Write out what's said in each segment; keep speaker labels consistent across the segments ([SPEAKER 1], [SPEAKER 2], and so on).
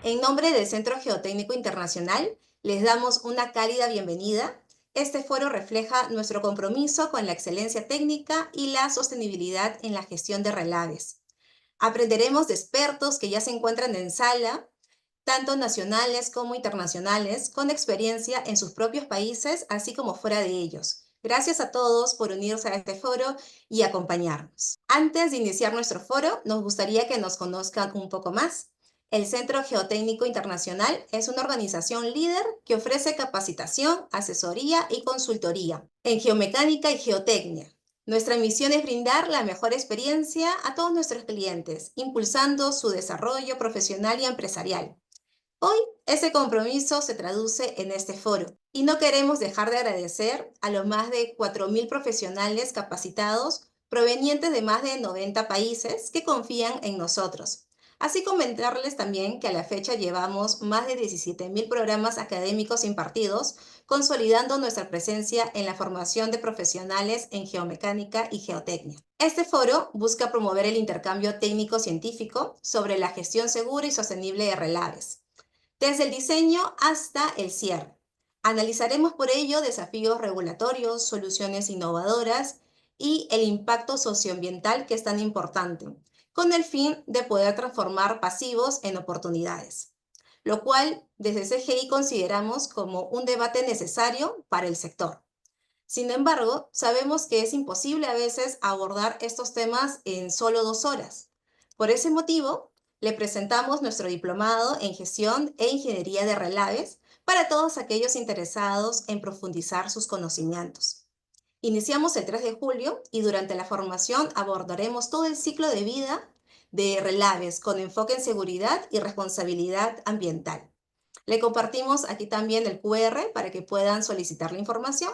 [SPEAKER 1] En nombre del Centro Geotécnico Internacional, les damos una cálida bienvenida. Este foro refleja nuestro compromiso con la excelencia técnica y la sostenibilidad en la gestión de relaves. Aprenderemos de expertos que ya se encuentran en sala, tanto nacionales como internacionales, con experiencia en sus propios países, así como fuera de ellos. Gracias a todos por unirse a este foro y acompañarnos. Antes de iniciar nuestro foro, nos gustaría que nos conozcan un poco más. El Centro Geotécnico Internacional es una organización líder que ofrece capacitación, asesoría y consultoría en geomecánica y geotecnia. Nuestra misión es brindar la mejor experiencia a todos nuestros clientes, impulsando su desarrollo profesional y empresarial. Hoy ese compromiso se traduce en este foro y no queremos dejar de agradecer a los más de 4.000 profesionales capacitados provenientes de más de 90 países que confían en nosotros. Así comentarles también que a la fecha llevamos más de 17.000 programas académicos impartidos, consolidando nuestra presencia en la formación de profesionales en geomecánica y geotecnia. Este foro busca promover el intercambio técnico-científico sobre la gestión segura y sostenible de relaves desde el diseño hasta el cierre. Analizaremos por ello desafíos regulatorios, soluciones innovadoras y el impacto socioambiental que es tan importante, con el fin de poder transformar pasivos en oportunidades, lo cual desde CGI consideramos como un debate necesario para el sector. Sin embargo, sabemos que es imposible a veces abordar estos temas en solo 2 horas. Por ese motivo, le presentamos nuestro diplomado en gestión e ingeniería de relaves para todos aquellos interesados en profundizar sus conocimientos. Iniciamos el 3 de julio y durante la formación abordaremos todo el ciclo de vida de relaves con enfoque en seguridad y responsabilidad ambiental. Le compartimos aquí también el QR para que puedan solicitar la información,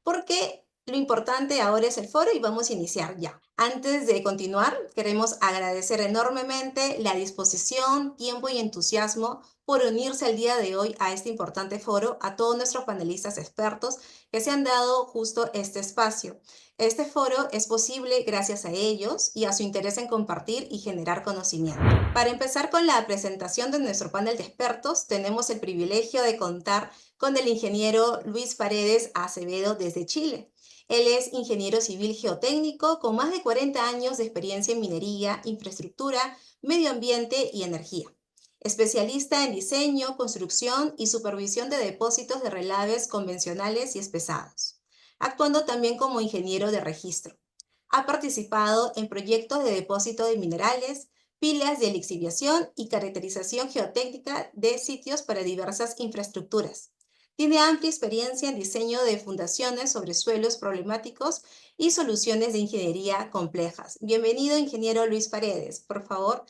[SPEAKER 1] porque lo importante ahora es el foro y vamos a iniciar ya. Antes de continuar, queremos agradecer enormemente la disposición, tiempo y entusiasmo por unirse el día de hoy a este importante foro, a todos nuestros panelistas expertos que se han dado justo este espacio. Este foro es posible gracias a ellos y a su interés en compartir y generar conocimiento. Para empezar con la presentación de nuestro panel de expertos, tenemos el privilegio de contar con el ingeniero Luis Paredes Acevedo desde Chile. Él es ingeniero civil geotécnico con más de 40 años de experiencia en minería, infraestructura, medio ambiente y energía. Especialista en diseño, construcción y supervisión de depósitos de relaves convencionales y espesados, actuando también como ingeniero de registro. Ha participado en proyectos de depósito de minerales, pilas de lixiviación y caracterización geotécnica de sitios para diversas infraestructuras. Tiene amplia experiencia en diseño de fundaciones sobre suelos problemáticos y soluciones de ingeniería complejas. Bienvenido, ingeniero Luis Paredes, por favor.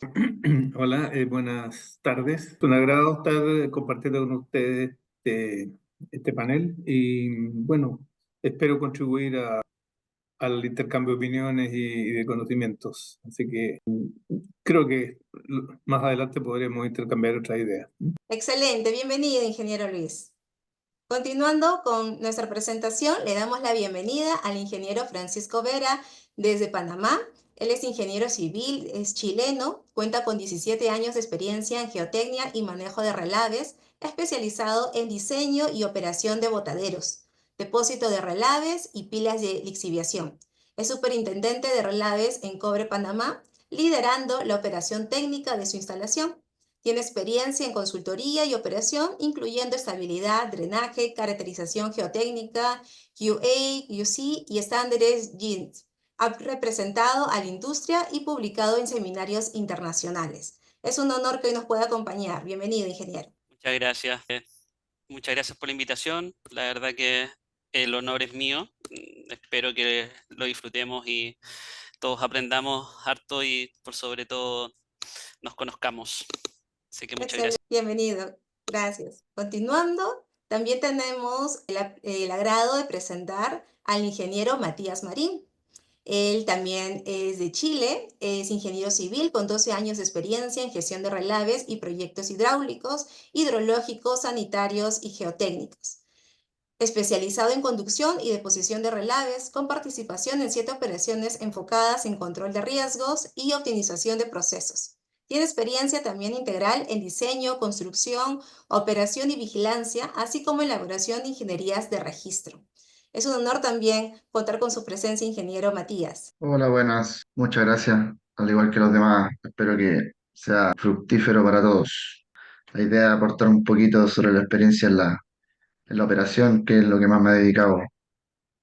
[SPEAKER 2] Hola, buenas tardes. Un agrado estar compartiendo con ustedes este panel y bueno, espero contribuir al intercambio de opiniones y de conocimientos. Así que creo que más adelante podremos intercambiar otras ideas.
[SPEAKER 1] Excelente, bienvenido, ingeniero Luis. Continuando con nuestra presentación, le damos la bienvenida al ingeniero Francisco Vera desde Panamá. Él es ingeniero civil, es chileno, cuenta con 17 años de experiencia en geotecnia y manejo de relaves, especializado en diseño y operación de botaderos, depósito de relaves y pilas de lixiviación. Es superintendente de relaves en Cobre Panamá, liderando la operación técnica de su instalación. Tiene experiencia en consultoría y operación, incluyendo estabilidad, drenaje, caracterización geotécnica, QA, QC y estándares GINT. Ha representado a la industria y publicado en seminarios internacionales. Es un honor que hoy nos pueda acompañar. Bienvenido, ingeniero.
[SPEAKER 3] Muchas gracias. Muchas gracias por la invitación. La verdad que el honor es mío. Espero que lo disfrutemos y todos aprendamos harto y por sobre todo nos conozcamos. Así que muchas
[SPEAKER 1] Excelente,
[SPEAKER 3] gracias.
[SPEAKER 1] bienvenido. Gracias. Continuando, también tenemos el agrado de presentar al ingeniero Matías Marín. Él también es de Chile, es ingeniero civil con 12 años de experiencia en gestión de relaves y proyectos hidráulicos, hidrológicos, sanitarios y geotécnicos. Especializado en conducción y deposición de relaves, con participación en 7 operaciones enfocadas en control de riesgos y optimización de procesos. Tiene experiencia también integral en diseño, construcción, operación y vigilancia, así como elaboración de ingenierías de registro. Es un honor también contar con su presencia, ingeniero Matías.
[SPEAKER 4] Hola, buenas. Muchas gracias. Al igual que los demás, espero que sea fructífero para todos. La idea es aportar un poquito sobre la experiencia en la operación, que es lo que más me he dedicado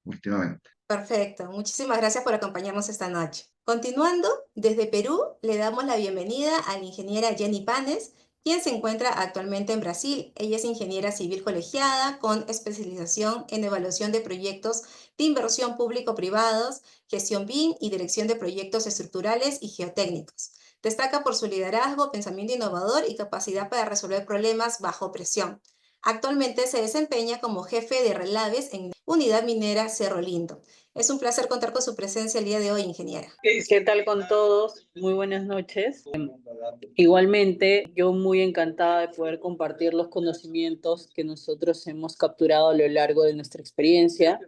[SPEAKER 4] últimamente.
[SPEAKER 1] Perfecto, muchísimas gracias por acompañarnos esta noche. Continuando, desde Perú le damos la bienvenida a la ingeniera Jenny Panes, quien se encuentra actualmente en Brasil. Ella es ingeniera civil colegiada con especialización en evaluación de proyectos de inversión público-privados, gestión BIM y dirección de proyectos estructurales y geotécnicos. Destaca por su liderazgo, pensamiento innovador y capacidad para resolver problemas bajo presión. Actualmente se desempeña como jefe de relaves en Unidad Minera Cerro Lindo. Es un placer contar con su presencia el día de hoy, ingeniera.
[SPEAKER 5] ¿Qué tal con todos? Muy buenas noches. Igualmente, yo muy encantada de poder compartir los conocimientos que nosotros hemos capturado a lo largo de nuestra experiencia.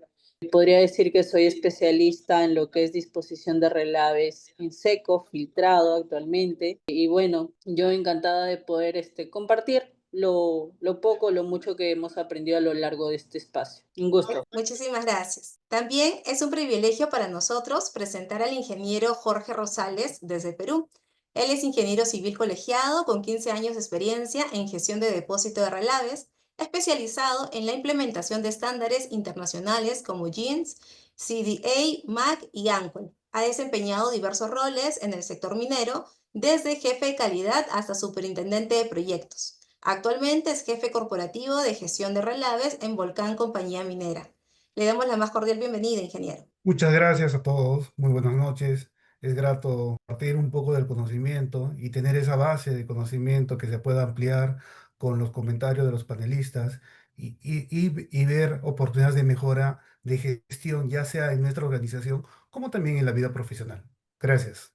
[SPEAKER 5] Podría decir que soy especialista en lo que es disposición de relaves en seco, filtrado actualmente. Y bueno, yo encantada de poder compartir lo poco, lo mucho que hemos aprendido a lo largo de este espacio. Un gusto.
[SPEAKER 1] Muchísimas gracias. También es un privilegio para nosotros presentar al ingeniero Jorge Rosales desde Perú. Él es ingeniero civil colegiado con 15 años de experiencia en gestión de depósito de relaves, especializado en la implementación de estándares internacionales como GINS, CDA, MAC y ANCOL. Ha desempeñado diversos roles en el sector minero, desde jefe de calidad hasta superintendente de proyectos. Actualmente es jefe corporativo de gestión de relaves en Volcán Compañía Minera. Le damos la más cordial bienvenida, ingeniero.
[SPEAKER 6] Muchas gracias a todos, muy buenas noches. Es grato compartir un poco del conocimiento y tener esa base de conocimiento que se pueda ampliar con los comentarios de los panelistas y ver oportunidades de mejora de gestión, ya sea en nuestra organización como también en la vida profesional. Gracias.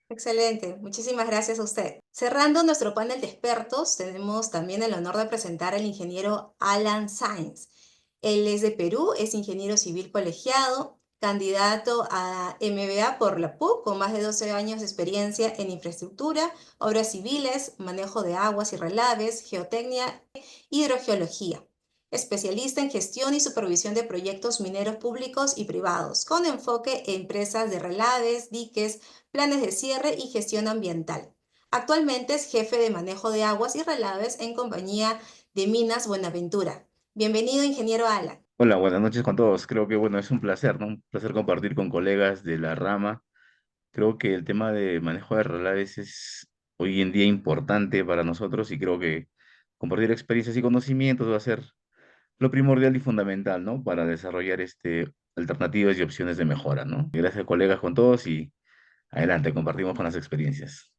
[SPEAKER 1] Excelente, muchísimas gracias a usted. Cerrando nuestro panel de expertos, tenemos también el honor de presentar al ingeniero Alan Sainz. Él es de Perú, es ingeniero civil colegiado, candidato a MBA por la PUC, con más de 12 años de experiencia en infraestructura, obras civiles, manejo de aguas y relaves, geotecnia, hidrogeología. Especialista en gestión y supervisión de proyectos mineros públicos y privados, con enfoque en empresas de relaves, diques, planes de cierre y gestión ambiental. Actualmente es jefe de manejo de aguas y relaves en compañía de Minas Buenaventura. Bienvenido, ingeniero Alan.
[SPEAKER 7] Hola, buenas noches con todos. Creo que bueno, es un placer, ¿no? Un placer compartir con colegas de la rama. Creo que el tema de manejo de relaves es hoy en día importante para nosotros y creo que compartir experiencias y conocimientos va a ser lo primordial y fundamental, ¿no? Para desarrollar alternativas y opciones de mejora, ¿no? Gracias, colegas, con todos y adelante, compartimos con las experiencias.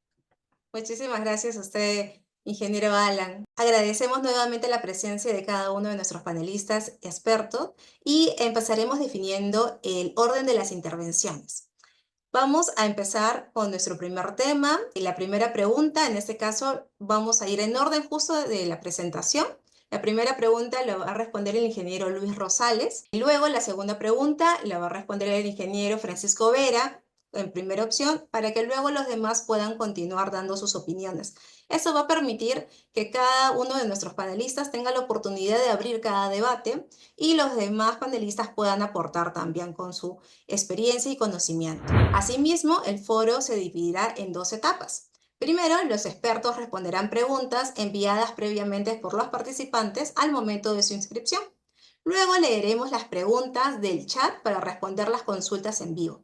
[SPEAKER 1] Muchísimas gracias a usted, ingeniero Alan. Agradecemos nuevamente la presencia de cada uno de nuestros panelistas expertos y empezaremos definiendo el orden de las intervenciones. Vamos a empezar con nuestro primer tema y la primera pregunta. En este caso vamos a ir en orden justo de la presentación. La primera pregunta la va a responder el ingeniero Luis Rosales y luego la segunda pregunta la va a responder el ingeniero Francisco Vera en primera opción, para que luego los demás puedan continuar dando sus opiniones. Eso va a permitir que cada uno de nuestros panelistas tenga la oportunidad de abrir cada debate y los demás panelistas puedan aportar también con su experiencia y conocimiento. Asimismo, el foro se dividirá en dos etapas. Primero, los expertos responderán preguntas enviadas previamente por los participantes al momento de su inscripción. Luego leeremos las preguntas del chat para responder las consultas en vivo.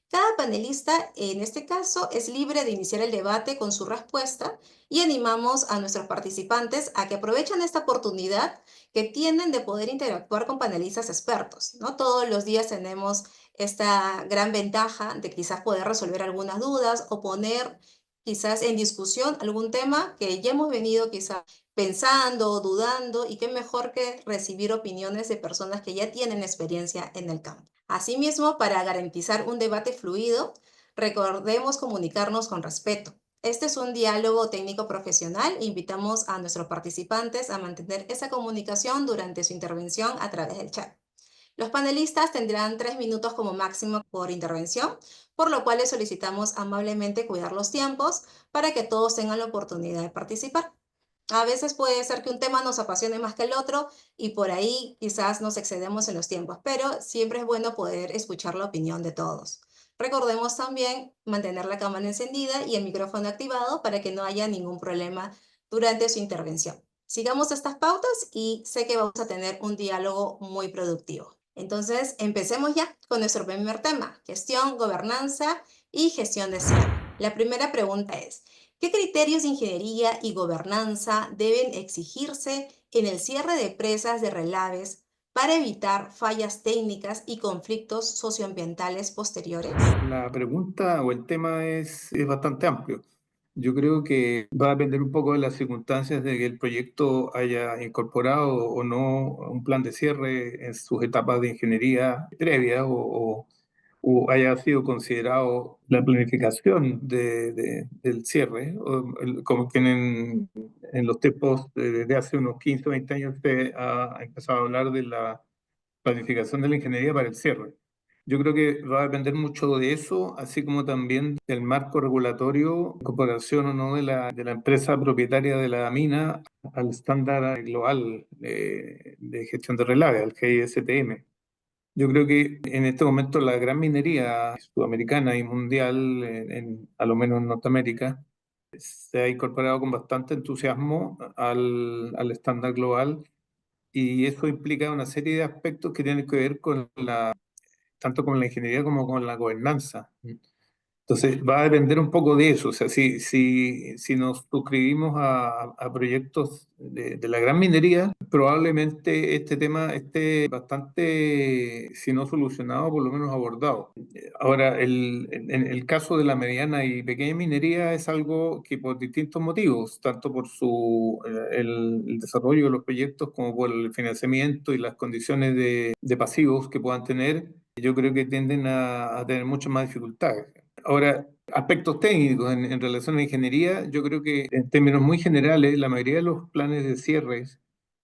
[SPEAKER 1] Cada panelista, en este caso, es libre de iniciar el debate con su respuesta y animamos a nuestros participantes a que aprovechen esta oportunidad que tienen de poder interactuar con panelistas expertos, ¿no? Todos los días tenemos esta gran ventaja de quizás poder resolver algunas dudas o poner quizás en discusión algún tema que ya hemos venido quizás pensando o dudando, y qué mejor que recibir opiniones de personas que ya tienen experiencia en el campo. Asimismo, para garantizar un debate fluido, recordemos comunicarnos con respeto. Este es un diálogo técnico profesional e invitamos a nuestros participantes a mantener esa comunicación durante su intervención a través del chat. Los panelistas tendrán 3 minutos como máximo por intervención, por lo cual les solicitamos amablemente cuidar los tiempos para que todos tengan la oportunidad de participar. A veces puede ser que un tema nos apasione más que el otro y por ahí quizás nos excedemos en los tiempos, pero siempre es bueno poder escuchar la opinión de todos. Recordemos también mantener la cámara encendida y el micrófono activado para que no haya ningún problema durante su intervención. Sigamos estas pautas y sé que vamos a tener un diálogo muy productivo. Entonces, empecemos ya con nuestro primer tema, gestión, gobernanza y gestión de cierre. La primera pregunta es, ¿qué criterios de ingeniería y gobernanza deben exigirse en el cierre de presas de relaves para evitar fallas técnicas y conflictos socioambientales posteriores?
[SPEAKER 2] La pregunta o el tema es bastante amplio. Yo creo que va a depender un poco de las circunstancias de que el proyecto haya incorporado o no un plan de cierre en sus etapas de ingeniería previa o haya sido considerado la planificación del cierre, como que en los tiempos desde hace unos 15 o 20 años se ha empezado a hablar de la planificación de la ingeniería para el cierre. Yo creo que va a depender mucho de eso, así como también del marco regulatorio, incorporación o no de la empresa propietaria de la mina al estándar global de gestión de relaves, al GISTM. Yo creo que en este momento la gran minería sudamericana y mundial, a lo menos en Norteamérica, se ha incorporado con bastante entusiasmo al estándar global y eso implica una serie de aspectos que tienen que ver tanto con la ingeniería como con la gobernanza. Entonces, va a depender un poco de eso. O sea, si nos suscribimos a proyectos de la gran minería, probablemente este tema esté bastante, si no solucionado, por lo menos abordado. Ahora, en el caso de la mediana y pequeña minería es algo que por distintos motivos, tanto por el desarrollo de los proyectos como por el financiamiento y las condiciones de pasivos que puedan tener, yo creo que tienden a tener muchas más dificultades. Ahora, aspectos técnicos en relación a la ingeniería, yo creo que en términos muy generales, la mayoría de los planes de cierres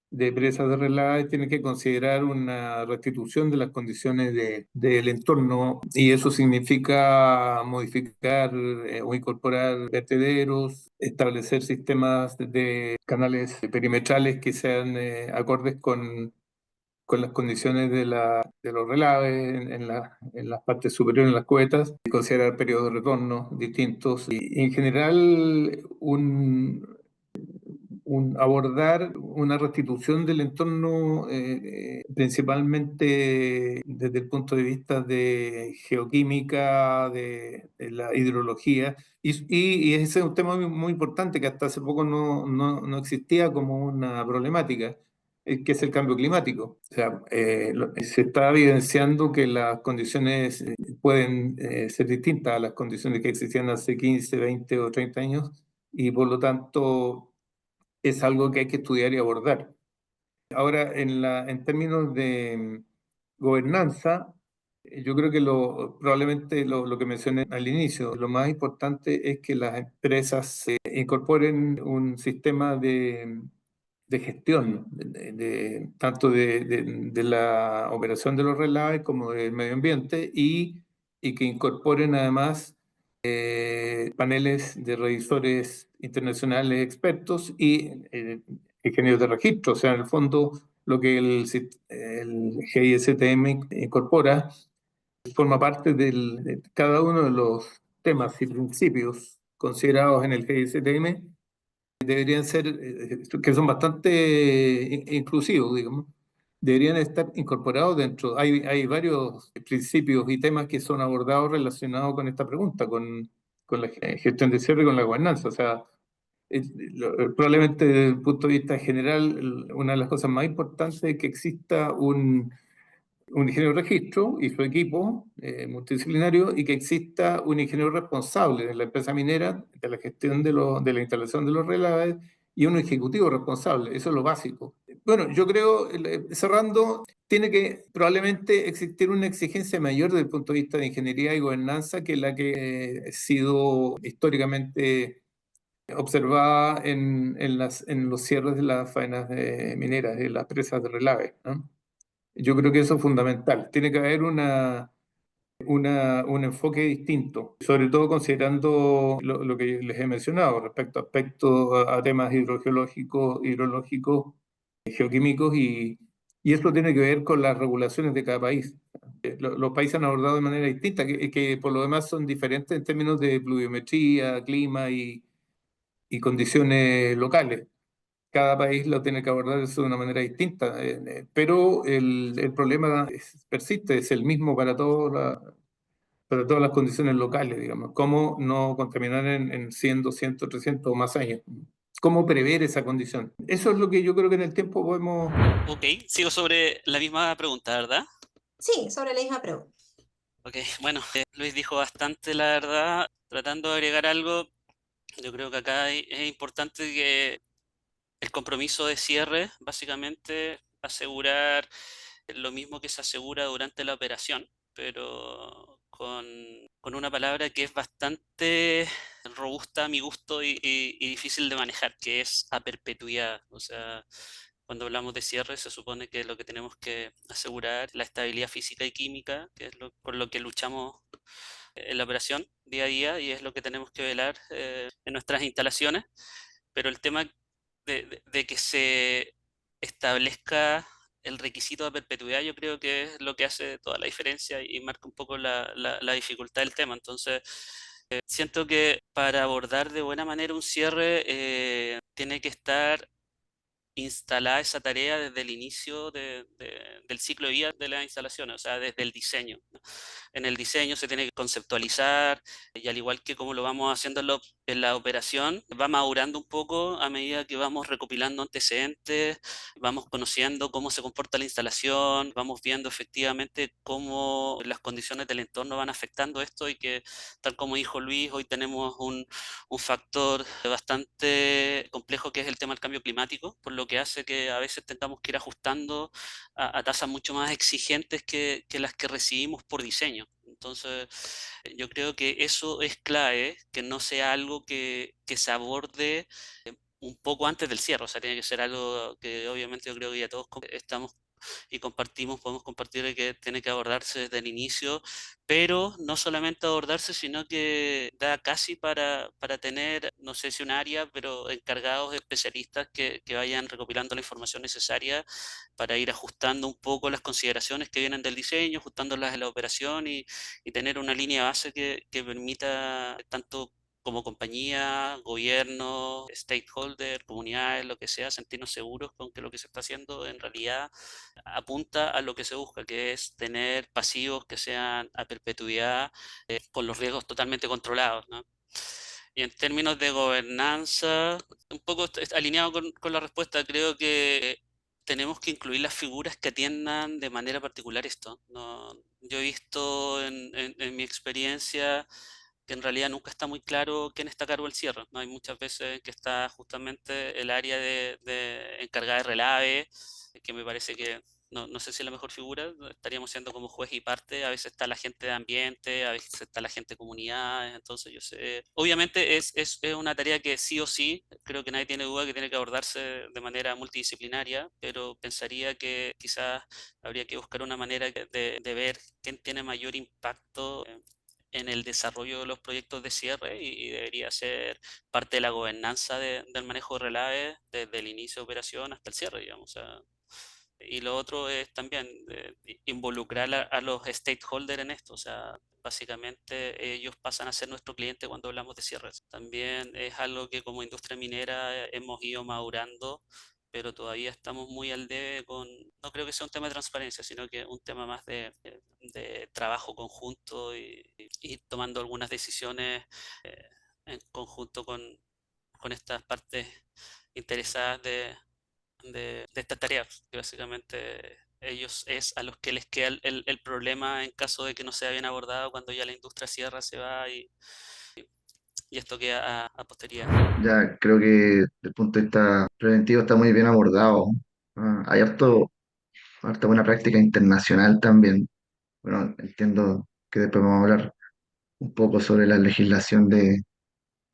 [SPEAKER 2] de presas de relaves tienen que considerar una restitución de las condiciones del entorno y eso significa modificar o incorporar vertederos, establecer sistemas de canales perimetrales que sean acordes con las condiciones de los relaves en las partes superiores, en las cubetas, y considerar periodos de retorno distintos. Y en general, abordar una restitución del entorno principalmente desde el punto de vista de geoquímica, de la hidrología, y ese es un tema muy importante que hasta hace poco no existía como una problemática, que es el cambio climático. O sea, se está evidenciando que las condiciones pueden ser distintas a las condiciones que existían hace 15, 20 o 30 años, y por lo tanto es algo que hay que estudiar y abordar. Ahora, en términos de gobernanza, yo creo que probablemente lo que mencioné al inicio, lo más importante es que las empresas incorporen un sistema de gestión, tanto de la operación de los relaves como del medio ambiente, y que incorporen además paneles de revisores internacionales expertos y ingenieros de registro. O sea, en el fondo, lo que el GISTM incorpora forma parte de cada uno de los temas y principios considerados en el GISTM, deberían ser, que son bastante inclusivos, digamos, deberían estar incorporados dentro. Hay varios principios y temas que son abordados relacionados con esta pregunta, con la gestión de cierre y con la gobernanza. O sea, probablemente desde el punto de vista general, una de las cosas más importantes es que exista un ingeniero de registro y su equipo multidisciplinario, y que exista un ingeniero responsable de la empresa minera, de la gestión de la instalación de los relaves, y un ejecutivo responsable. Eso es lo básico. Bueno, yo creo, cerrando, tiene que probablemente existir una exigencia mayor desde el punto de vista de ingeniería y gobernanza que la que ha sido históricamente observada en los cierres de las faenas mineras, de las presas de relave, ¿no? Yo creo que eso es fundamental. Tiene que haber un enfoque distinto, sobre todo considerando lo que les he mencionado respecto a aspectos a temas hidrogeológicos, hidrológicos, geoquímicos y esto tiene que ver con las regulaciones de cada país. Los países han abordado de manera distinta, que por lo demás son diferentes en términos de pluviometría, clima y condiciones locales. Cada país lo tiene que abordar eso de una manera distinta, pero el problema persiste, es el mismo para todas las condiciones locales, digamos. ¿Cómo no contaminar en 100, 200, 300 o más años? ¿Cómo prever esa condición? Eso es lo que yo creo que en el tiempo podemos...
[SPEAKER 3] Ok, sigo sobre la misma pregunta, ¿verdad?
[SPEAKER 1] Sí, sobre la misma pregunta.
[SPEAKER 3] Ok, bueno, Luis dijo bastante, la verdad. Tratando de agregar algo, yo creo que acá es importante que el compromiso de cierre, básicamente, asegurar lo mismo que se asegura durante la operación, pero con una palabra que es bastante robusta a mi gusto y difícil de manejar, que es a perpetuidad. O sea, cuando hablamos de cierre, se supone que lo que tenemos que asegurar es la estabilidad física y química, que es por lo que luchamos en la operación día a día y es lo que tenemos que velar en nuestras instalaciones. Pero el tema de que se establezca el requisito de perpetuidad, yo creo que es lo que hace toda la diferencia y marca un poco la dificultad del tema. Entonces, siento que para abordar de buena manera un cierre, tiene que estar instalada esa tarea desde el inicio del ciclo de vida de las instalaciones, o sea, desde el diseño. En el diseño se tiene que conceptualizar y al igual que como lo vamos haciendo en la operación, va madurando un poco a medida que vamos recopilando antecedentes, vamos conociendo cómo se comporta la instalación, vamos viendo efectivamente cómo las condiciones del entorno van afectando esto y que, tal como dijo Luis, hoy tenemos un factor bastante complejo que es el tema del cambio climático, por lo que hace que a veces tengamos que ir ajustando a tasas mucho más exigentes que las que recibimos por diseño. Entonces, yo creo que eso es clave, que no sea algo que se aborde un poco antes del cierre, o sea, tiene que ser algo que obviamente yo creo que ya todos estamos y compartimos, podemos compartir de que tiene que abordarse desde el inicio, pero no solamente abordarse, sino que da casi para tener, no sé si un área, pero encargados especialistas que vayan recopilando la información necesaria para ir ajustando un poco las consideraciones que vienen del diseño, ajustándolas en la operación y tener una línea base que permita tanto como compañía, gobierno, stakeholder, comunidades, lo que sea, sentirnos seguros con que lo que se está haciendo en realidad apunta a lo que se busca, que es tener pasivos que sean a perpetuidad, con los riesgos totalmente controlados, ¿no? Y en términos de gobernanza, un poco alineado con la respuesta, creo que tenemos que incluir las figuras que atiendan de manera particular esto. No, yo he visto en mi experiencia que en realidad nunca está muy claro quién está a cargo del cierre, ¿no? Hay muchas veces que está justamente el área encargada de relave, que me parece que no sé si es la mejor figura, estaríamos siendo como juez y parte, a veces está la gente de ambiente, a veces está la gente de comunidades, entonces yo sé, obviamente es una tarea que sí o sí, creo que nadie tiene duda que tiene que abordarse de manera multidisciplinaria, pero pensaría que quizás habría que buscar una manera de ver quién tiene mayor impacto en el desarrollo de los proyectos de cierre y debería ser parte de la gobernanza del manejo de relaves desde el inicio de operación hasta el cierre, digamos. O sea, y lo otro es también involucrar a los stakeholders en esto, o sea, básicamente ellos pasan a ser nuestro cliente cuando hablamos de cierres. También es algo que como industria minera hemos ido madurando, pero todavía estamos muy al debe no creo que sea un tema de transparencia, sino que un tema más de trabajo conjunto y tomando algunas decisiones en conjunto con estas partes interesadas de estas tareas, que básicamente ellos es a los que les queda el problema en caso de que no sea bien abordado cuando ya la industria cierra, se va y esto queda a posteridad.
[SPEAKER 4] Ya creo que desde el punto de vista preventivo está muy bien abordado. Hay harta buena práctica internacional también. Bueno, entiendo que después vamos a hablar un poco sobre la legislación de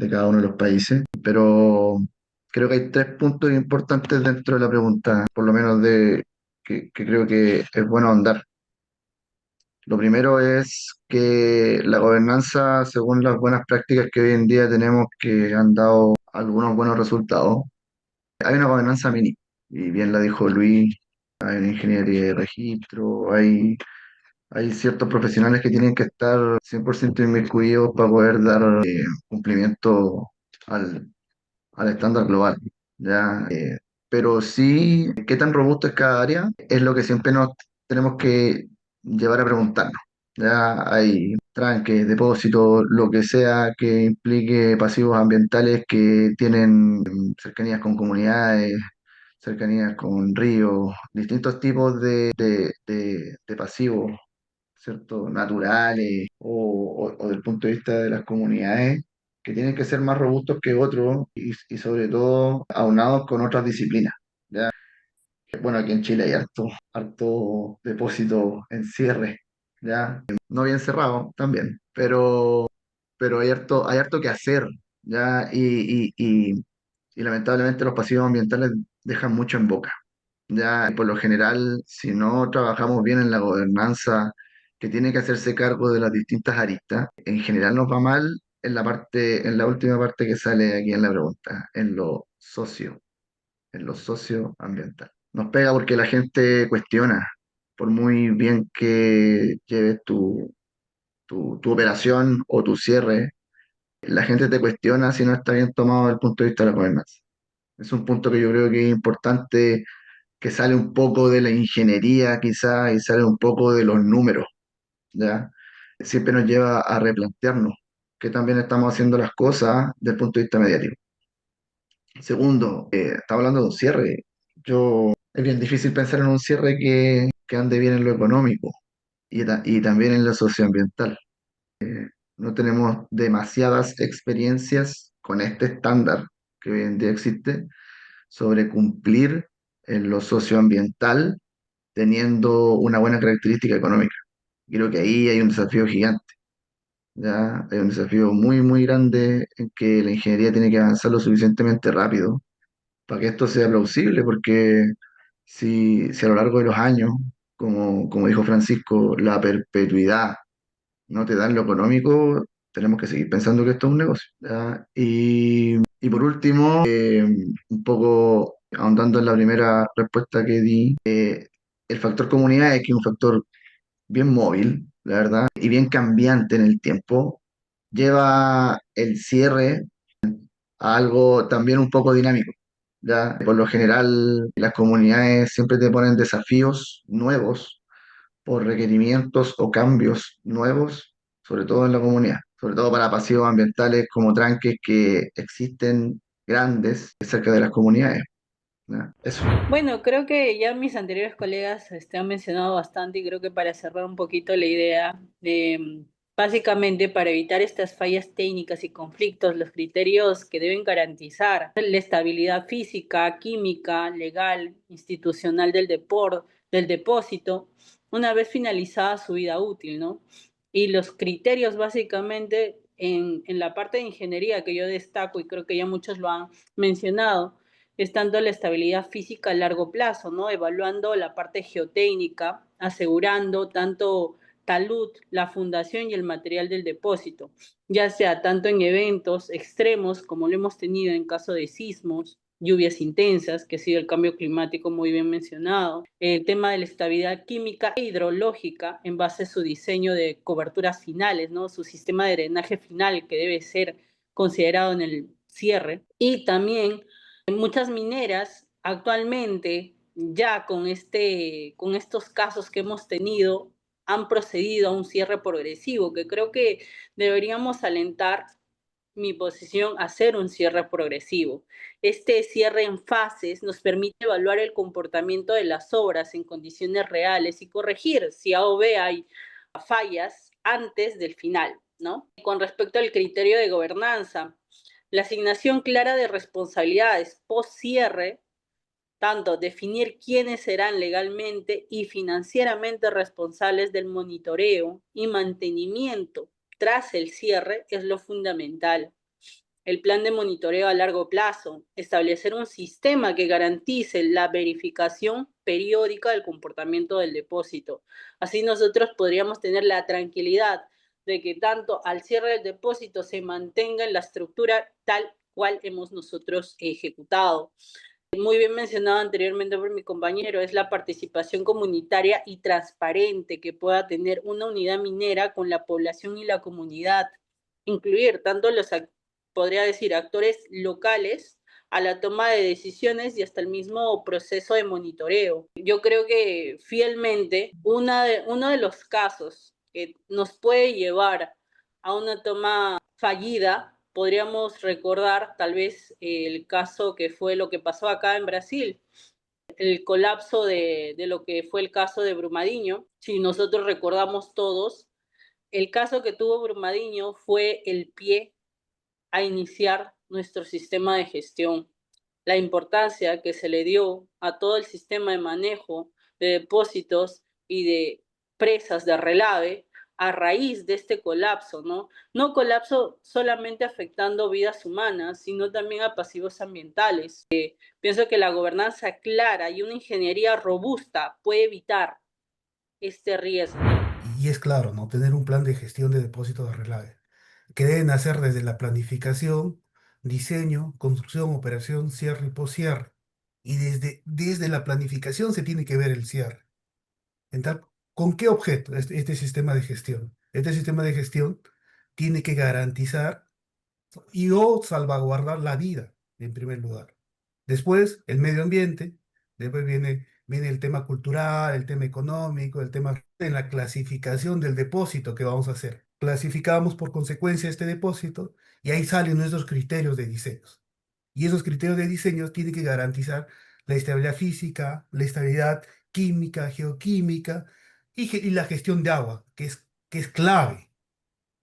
[SPEAKER 4] cada uno de los países, pero creo que hay tres puntos importantes dentro de la pregunta, por lo menos que creo que es bueno ahondar. Lo primero es que la gobernanza, según las buenas prácticas que hoy en día tenemos que han dado algunos buenos resultados, hay una gobernanza mínima. Y bien la dijo Luis, hay una ingeniería de registro, hay ciertos profesionales que tienen que estar 100% inmiscuidos para poder dar cumplimiento al, al estándar global, ¿ya? Pero sí, qué tan robusto es cada área es lo que siempre nos tenemos que llevar a preguntarnos. Ya hay tranques, depósitos, lo que sea que implique pasivos ambientales que tienen cercanías con comunidades, cercanías con ríos, distintos tipos de pasivos, ¿cierto? Naturales o del punto de vista de las comunidades, que tienen que ser más robustos que otros y sobre todo aunados con otras disciplinas. ¿Ya? Bueno, aquí en Chile hay harto depósito en cierre, ¿ya? No bien cerrado también, pero hay harto que hacer, ¿ya? Y lamentablemente los pasivos ambientales dejan mucho en boca. Ya, por lo general, si no trabajamos bien en la gobernanza que tiene que hacerse cargo de las distintas aristas, en general nos va mal en la última parte que sale aquí en la pregunta, en lo socioambiental. Nos pega porque la gente cuestiona, por muy bien que lleves tu operación o tu cierre, la gente te cuestiona si no está bien tomado desde el punto de vista de la gobernanza. Es un punto que yo creo que es importante, que sale un poco de la ingeniería quizá y sale un poco de los números, ¿ya? Siempre nos lleva a replantearnos que también estamos haciendo las cosas desde el punto de vista mediático. Segundo, estamos hablando de un cierre. Es bien difícil pensar en un cierre que ande bien en lo económico y también en lo socioambiental. No tenemos demasiadas experiencias con este estándar que hoy en día existe sobre cumplir en lo socioambiental teniendo una buena característica económica. Creo que ahí hay un desafío gigante, ¿ya? Hay un desafío muy, muy grande en que la ingeniería tiene que avanzar lo suficientemente rápido para que esto sea plausible, porque si a lo largo de los años, como dijo Francisco, la perpetuidad no te da en lo económico, tenemos que seguir pensando que esto es un negocio, ¿ya? Y por último, un poco ahondando en la primera respuesta que di, el factor comunidad es que es un factor bien móvil, la verdad, y bien cambiante en el tiempo, lleva el cierre a algo también un poco dinámico. ¿Ya? Por lo general, las comunidades siempre te ponen desafíos nuevos por requerimientos o cambios nuevos, sobre todo en la comunidad, sobre todo para pasivos ambientales como tranques que existen grandes cerca de las comunidades. ¿Ya? Eso.
[SPEAKER 5] Bueno, creo que ya mis anteriores colegas han mencionado bastante y creo que para cerrar un poquito la idea, básicamente para evitar estas fallas técnicas y conflictos, los criterios que deben garantizar la estabilidad física, química, legal, institucional del depósito, una vez finalizada su vida útil, ¿no? Y los criterios básicamente en la parte de ingeniería que yo destaco y creo que ya muchos lo han mencionado, estando la estabilidad física a largo plazo, ¿no? Evaluando la parte geotécnica, asegurando tanto talud, la fundación y el material del depósito, ya sea tanto en eventos extremos como lo hemos tenido en caso de sismos, lluvias intensas, que ha sido el cambio climático muy bien mencionado, el tema de la estabilidad química e hidrológica en base a su diseño de coberturas finales, ¿no? Su sistema de drenaje final que debe ser considerado en el cierre, y también muchas mineras actualmente, ya con estos casos que hemos tenido, han procedido a un cierre progresivo, que creo que deberíamos alentar mi posición a hacer un cierre progresivo. Este cierre en fases nos permite evaluar el comportamiento de las obras en condiciones reales y corregir si A o B hay fallas antes del final, ¿no? Con respecto al criterio de gobernanza, la asignación clara de responsabilidades post cierre, tanto definir quiénes serán legalmente y financieramente responsables del monitoreo y mantenimiento tras el cierre es lo fundamental. el plan de monitoreo a largo plazo, establecer un sistema que garantice la verificación periódica del comportamiento del depósito. Así nosotros podríamos tener la tranquilidad de que tanto al cierre del depósito se mantenga en la estructura tal cual hemos nosotros ejecutado. Muy bien mencionado anteriormente por mi compañero, es la participación comunitaria y transparente que pueda tener una unidad minera con la población y la comunidad. Incluir tanto los, podría decir, actores locales a la toma de decisiones y hasta el mismo proceso de monitoreo. Yo creo que fielmente uno de los casos que nos puede llevar a una toma fallida, podríamos recordar tal vez el caso que fue lo que pasó acá en Brasil, el colapso de lo que fue el caso de Brumadinho. Si nosotros recordamos todos, el caso que tuvo Brumadinho fue el pie a iniciar nuestro sistema de gestión. La importancia que se le dio a todo el sistema de manejo de depósitos y de presas de relave a raíz de este colapso, ¿no? No colapso solamente afectando vidas humanas, sino también a pasivos ambientales. Pienso que la gobernanza clara y una ingeniería robusta puede evitar este riesgo.
[SPEAKER 6] Y es claro, ¿no? Tener un plan de gestión de depósitos de relave, que deben hacer desde la planificación, diseño, construcción, operación, cierre y poscierre. Y desde la planificación se tiene que ver el cierre. Entonces, ¿con qué objeto este sistema de gestión? Este sistema de gestión tiene que garantizar y o salvaguardar la vida, en primer lugar. Después, el medio ambiente, después viene el tema cultural, el tema económico, el tema en la clasificación del depósito que vamos a hacer. Clasificamos por consecuencia este depósito y ahí salen nuestros criterios de diseños. Y esos criterios de diseño tienen que garantizar la estabilidad física, la estabilidad química, geoquímica y la gestión de agua, que es clave.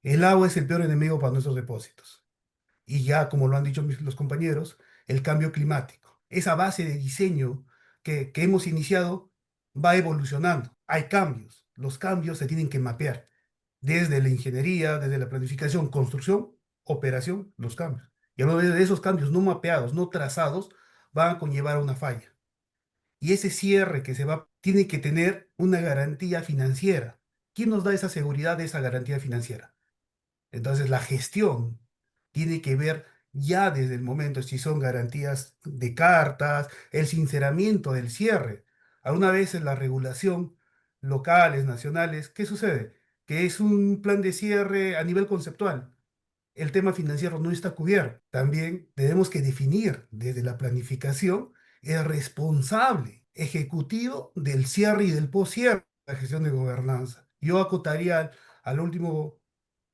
[SPEAKER 6] El agua es el peor enemigo para nuestros depósitos. Y ya, como lo han dicho los compañeros, el cambio climático. Esa base de diseño que hemos iniciado va evolucionando. Hay cambios. Los cambios se tienen que mapear desde la ingeniería, desde la planificación, construcción, operación, los cambios. Y a lo de esos cambios no mapeados, no trazados, van a conllevar a una falla. Y ese cierre que se va, tiene que tener una garantía financiera. ¿Quién nos da esa seguridad de esa garantía financiera? Entonces, la gestión tiene que ver ya desde el momento si son garantías de cartas, el sinceramiento del cierre. Alguna vez en la regulación locales, nacionales, ¿qué sucede? Que es un plan de cierre a nivel conceptual. El tema financiero no está cubierto. También tenemos que definir desde la planificación el responsable ejecutivo del cierre y del post-cierre, la gestión de gobernanza. Yo acotaría al último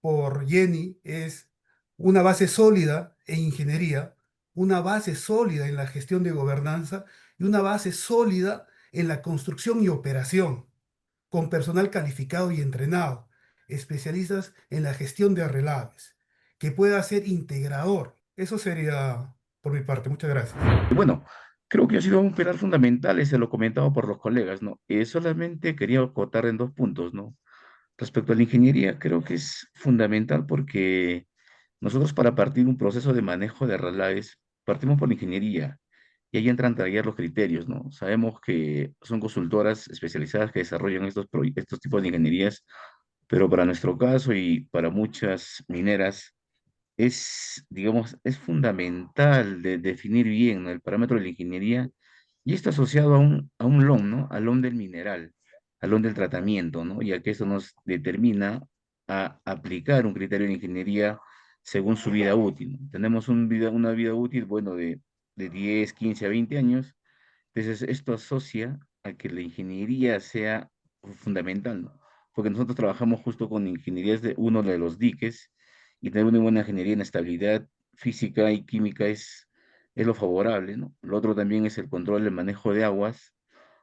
[SPEAKER 6] por Jenny es una base sólida en ingeniería, una base sólida en la gestión de gobernanza y una base sólida en la construcción y operación, con personal calificado y entrenado, especialistas en la gestión de relaves, que pueda ser integrador. Eso sería por mi parte. Muchas gracias.
[SPEAKER 7] Y bueno, creo que ha sido un pilar fundamental, se lo comentaba por los colegas, ¿no? Solamente quería acotar en dos puntos, ¿no? Respecto a la ingeniería, creo que es fundamental porque nosotros para partir un proceso de manejo de relaves, partimos por la ingeniería y ahí entran a tallar los criterios, ¿no? Sabemos que son consultoras especializadas que desarrollan estos tipos de ingenierías, pero para nuestro caso y para muchas mineras, digamos, es fundamental definir bien, ¿no?, el parámetro de la ingeniería y esto asociado a un LOM, ¿no? Al LOM del mineral, al LOM del tratamiento, ¿no? Ya que eso nos determina a aplicar un criterio de ingeniería según su vida útil, ¿no? Tenemos una vida útil, bueno, de 10, 15 a 20 años. Entonces, esto asocia a que la ingeniería sea fundamental, ¿no? Porque nosotros trabajamos justo con ingenierías de uno de los diques y tener una buena ingeniería en estabilidad física y química es lo favorable, ¿no? Lo otro también es el control del manejo de aguas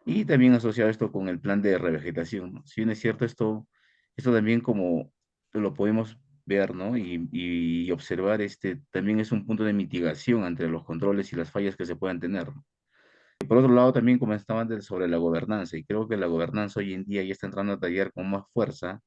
[SPEAKER 7] y también asociado esto con el plan de revegetación, ¿no? Si bien es cierto, esto también como lo podemos ver, ¿no? Y observar, también es un punto de mitigación entre los controles y las fallas que se puedan tener, ¿no? Por otro lado, también comentaban sobre la gobernanza, y creo que la gobernanza hoy en día ya está entrando a tallar con más fuerza,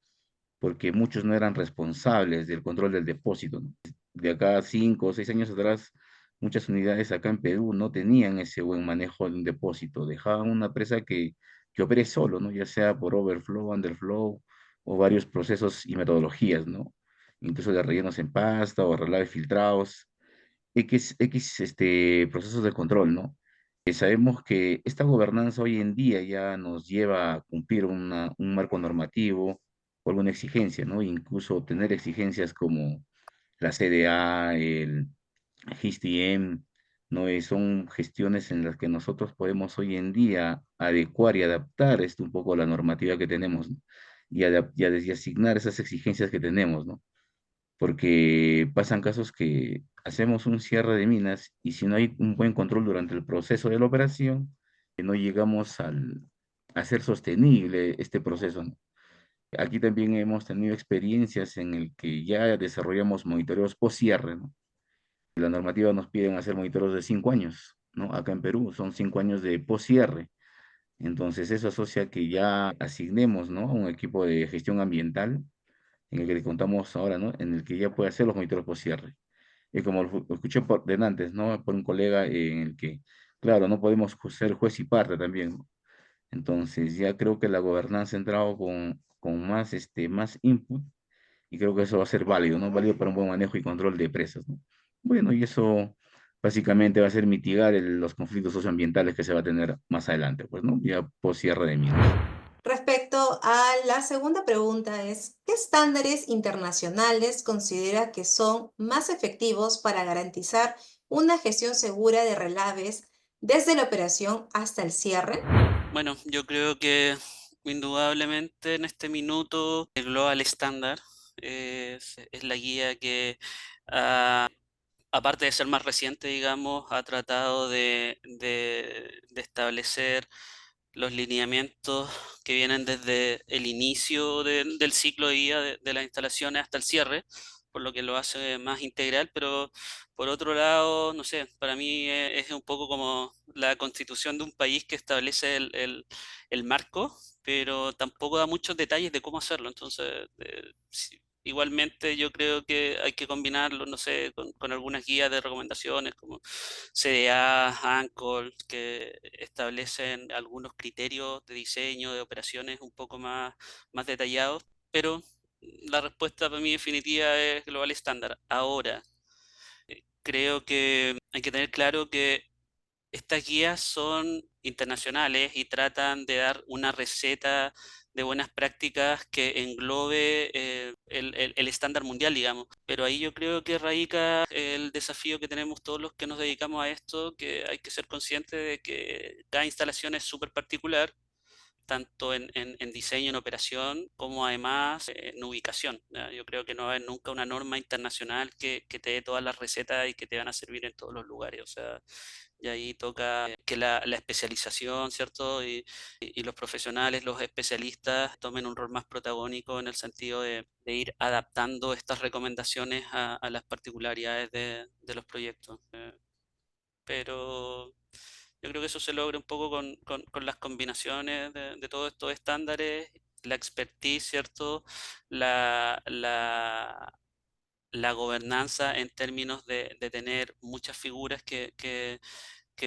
[SPEAKER 7] porque muchos no eran responsables del control del depósito, ¿no? de acá a 5 o 6 años atrás, muchas unidades acá en Perú no tenían ese buen manejo de un depósito, dejaban una presa que opere solo, ¿no? Ya sea por overflow, underflow o varios procesos y metodologías, ¿no? Incluso de rellenos en pasta o relaves filtrados, procesos de control, ¿no? Sabemos que esta gobernanza hoy en día ya nos lleva a cumplir un marco normativo o alguna exigencia, ¿no? Incluso tener exigencias como la CDA, el GISTM, ¿no? Son gestiones en las que nosotros podemos hoy en día adecuar y adaptar un poco la normativa que tenemos, ¿no? Y asignar esas exigencias que tenemos, ¿no? Porque pasan casos que hacemos un cierre de minas y si no hay un buen control durante el proceso de la operación, que no llegamos a ser sostenible este proceso, ¿no? Aquí también hemos tenido experiencias en el que ya desarrollamos monitoreos post cierre, ¿no? La normativa nos piden hacer monitoreos de 5 años, ¿no? Acá en Perú son 5 años de post cierre. Entonces eso asocia que ya asignemos, ¿no? Un equipo de gestión ambiental en el que contamos ahora, ¿no? En el que ya puede hacer los monitoreos post cierre. Y como lo escuché de antes, ¿no? Por un colega en el que, claro, no podemos ser juez y parte también, ¿no? Entonces ya creo que la gobernanza ha entrado con más, más input y creo que eso va a ser válido, ¿no? Válido para un buen manejo y control de presas, ¿no? Bueno, y eso básicamente va a ser mitigar los conflictos socioambientales que se va a tener más adelante, pues, ¿no? Ya post cierre de minas.
[SPEAKER 1] Respecto a la segunda pregunta es, ¿qué estándares internacionales considera que son más efectivos para garantizar una gestión segura de relaves desde la operación hasta el cierre?
[SPEAKER 3] Bueno, yo creo que indudablemente en este minuto el Global Standard es la guía que, aparte de ser más reciente, digamos, ha tratado de establecer los lineamientos que vienen desde el inicio del ciclo de vida de las instalaciones hasta el cierre, por lo que lo hace más integral, pero por otro lado, no sé, para mí es un poco como la constitución de un país que establece el marco, pero tampoco da muchos detalles de cómo hacerlo. Entonces, igualmente yo creo que hay que combinarlo, no sé, con algunas guías de recomendaciones como CDA, ANCOL, que establecen algunos criterios de diseño de operaciones un poco más detallados, pero la respuesta para mí definitiva es global estándar. Ahora, creo que hay que tener claro que estas guías son internacionales y tratan de dar una receta de buenas prácticas que englobe el estándar mundial, digamos. Pero ahí yo creo que radica el desafío que tenemos todos los que nos dedicamos a esto, que hay que ser conscientes de que cada instalación es súper particular, tanto en diseño, en operación, como además en ubicación. ¿Ya? Yo creo que no va a haber nunca una norma internacional que te dé todas las recetas y que te van a servir en todos los lugares. O sea, y ahí toca que la especialización, ¿cierto? Y los profesionales, los especialistas, tomen un rol más protagónico en el sentido de ir adaptando estas recomendaciones a las particularidades de los proyectos. Pero yo creo que eso se logra un poco con las combinaciones de todos estos estándares, la expertise, ¿cierto? La, la, la gobernanza en términos de tener muchas figuras que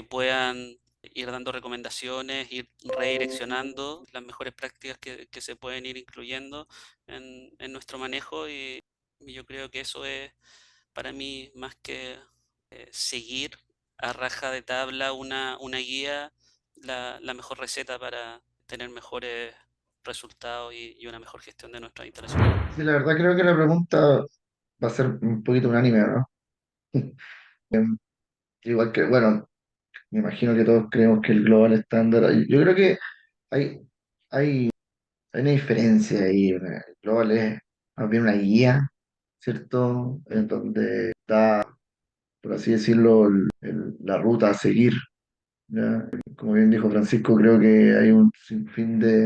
[SPEAKER 3] puedan ir dando recomendaciones, ir redireccionando las mejores prácticas que se pueden ir incluyendo en nuestro manejo y yo creo que eso es para mí más que seguir a raja de tabla una guía, la mejor receta para tener mejores resultados y una mejor gestión de nuestras instalaciones.
[SPEAKER 4] Sí, la verdad creo que la pregunta va a ser un poquito unánime, ¿no? Igual que, bueno, me imagino que todos creemos que el global estándar, yo creo que hay, hay, hay una diferencia ahí. El global es más bien una guía, ¿cierto? En donde da, por así decirlo, la ruta a seguir, ¿ya? Como bien dijo Francisco, creo que hay un sinfín de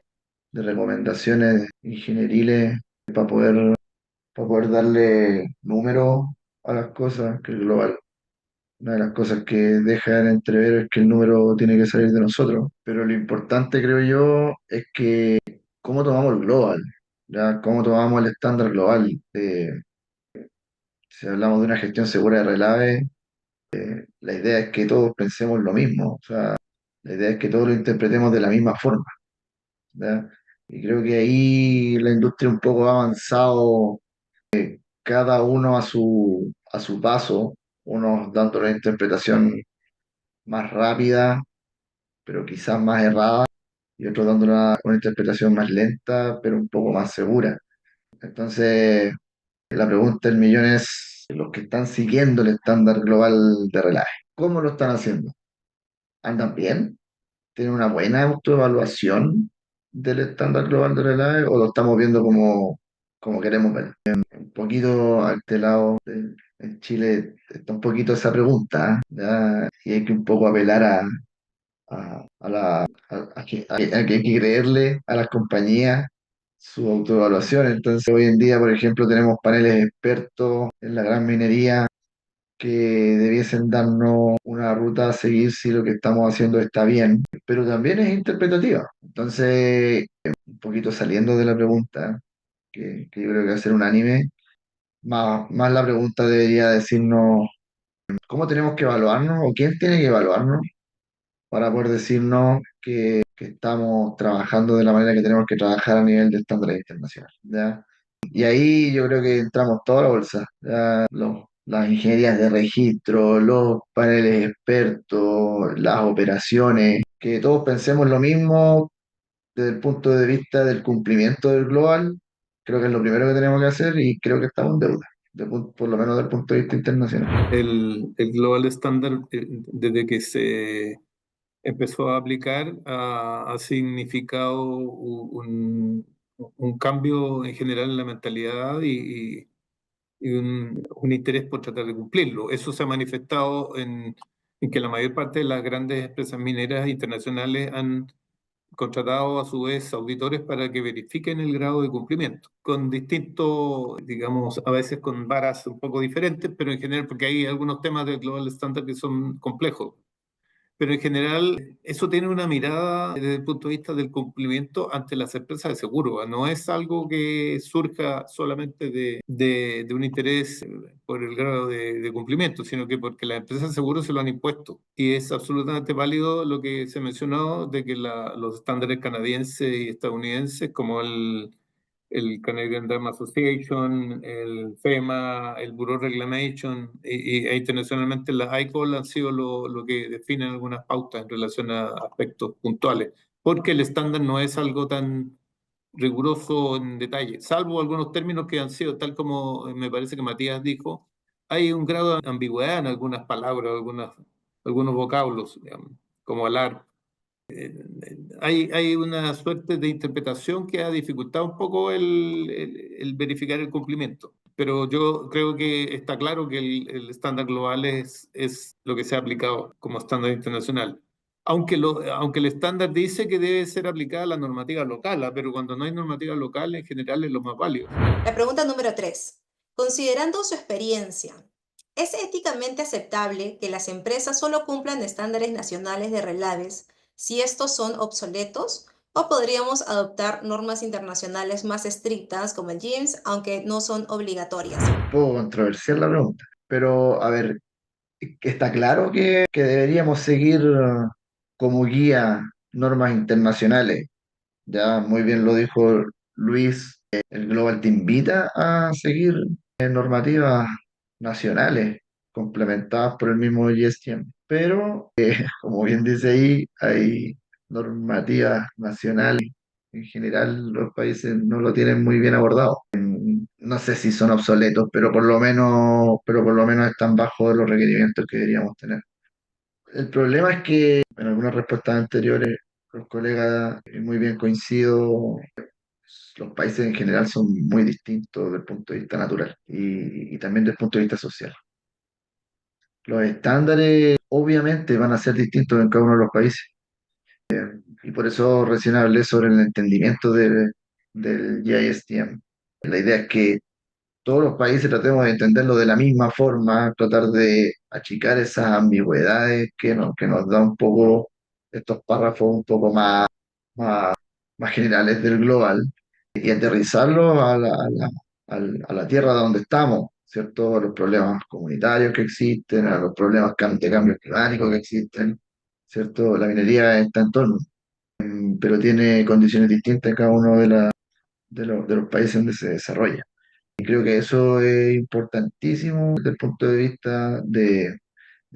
[SPEAKER 4] recomendaciones ingenieriles para poder darle número a las cosas que el global. Una de las cosas que deja en entrever es que el número tiene que salir de nosotros, pero lo importante, creo yo, es que cómo tomamos el global, ¿ya? Cómo tomamos el estándar global. Si hablamos de una gestión segura de relave, la idea es que todos pensemos lo mismo, o sea, la idea es que todos lo interpretemos de la misma forma, ¿ya? Y creo que ahí la industria un poco ha avanzado, cada uno a su paso, unos dando la interpretación más rápida, pero quizás más errada, y otros dando una interpretación más lenta, pero un poco más segura. Entonces, la pregunta del millón es, los que están siguiendo el estándar global de relaje, ¿cómo lo están haciendo? ¿Andan bien? ¿Tienen una buena autoevaluación del estándar global de relaje o lo estamos viendo como queremos ver? Un poquito a este lado, en Chile está un poquito esa pregunta, ¿ya? Y hay que un poco apelar a que hay que creerle a las compañías su autoevaluación. Entonces, hoy en día, por ejemplo, tenemos paneles expertos en la gran minería que debiesen darnos una ruta a seguir si lo que estamos haciendo está bien, pero también es interpretativa. Entonces, un poquito saliendo de la pregunta, que yo creo que va a ser unánime, más la pregunta debería decirnos cómo tenemos que evaluarnos o quién tiene que evaluarnos para poder decirnos que estamos trabajando de la manera que tenemos que trabajar a nivel de estándares internacionales, ¿ya? Y ahí yo creo que entramos toda la bolsa, ¿ya? Las ingenierías de registro, los paneles expertos, las operaciones, que todos pensemos lo mismo desde el punto de vista del cumplimiento del global, creo que es lo primero que tenemos que hacer y creo que estamos en deuda, por lo menos desde el punto de vista internacional.
[SPEAKER 2] El Global Standard, desde que se empezó a aplicar, ha significado un cambio en general en la mentalidad y un interés por tratar de cumplirlo. Eso se ha manifestado en que la mayor parte de las grandes empresas mineras internacionales han contratado a su vez auditores para que verifiquen el grado de cumplimiento, con distintos, digamos, a veces con varas un poco diferentes, pero en general, porque hay algunos temas del Global Standard que son complejos. Pero en general, eso tiene una mirada desde el punto de vista del cumplimiento ante las empresas de seguro, ¿va? No es algo que surja solamente de un interés por el grado de cumplimiento, sino que porque las empresas de seguro se lo han impuesto. Y es absolutamente válido lo que se mencionó de que los estándares canadienses y estadounidenses, como el Canadian Dam Association, el FEMA, el Bureau Reclamation e internacionalmente las ICOL han sido lo que definen algunas pautas en relación a aspectos puntuales, porque el estándar no es algo tan riguroso en detalle, salvo algunos términos que han sido, tal como me parece que Matías dijo, hay un grado de ambigüedad en algunas palabras, algunos vocablos, digamos, como alar. Hay una suerte de interpretación que ha dificultado un poco el verificar el cumplimiento. Pero yo creo que está claro que el estándar global es lo que se ha aplicado como estándar internacional. Aunque el estándar dice que debe ser aplicada la normativa local, pero cuando no hay normativa local, en general es lo más válido.
[SPEAKER 1] La pregunta número 3. Considerando su experiencia, ¿es éticamente aceptable que las empresas solo cumplan estándares nacionales de relaves si estos son obsoletos? ¿O podríamos adoptar normas internacionales más estrictas como el GIMS, aunque no son obligatorias?
[SPEAKER 4] Un poco controversial la pregunta, pero a ver, que está claro que deberíamos seguir como guía normas internacionales. Ya muy bien lo dijo Luis, el Global te invita a seguir normativas nacionales complementadas por el mismo GSTM. Pero, como bien dice ahí, hay normativas nacionales. En general, los países no lo tienen muy bien abordado. No sé si son obsoletos, pero por lo menos están bajo los requerimientos que deberíamos tener. El problema es que en algunas respuestas anteriores, los colegas, muy bien coincido, los países en general son muy distintos desde el punto de vista natural y también desde el punto de vista social. Los estándares obviamente van a ser distintos en cada uno de los países y por eso recién hablé sobre el entendimiento del GISTM. La idea es que todos los países tratemos de entenderlo de la misma forma, tratar de achicar esas ambigüedades que nos da un poco estos párrafos un poco más, más generales del global y aterrizarlo a la tierra donde estamos. ¿cierto? A los problemas comunitarios que existen, a los problemas de cambio climático que existen, ¿cierto? La minería está en torno, pero tiene condiciones distintas en cada uno de los países donde se desarrolla. Y creo que eso es importantísimo desde el punto de vista de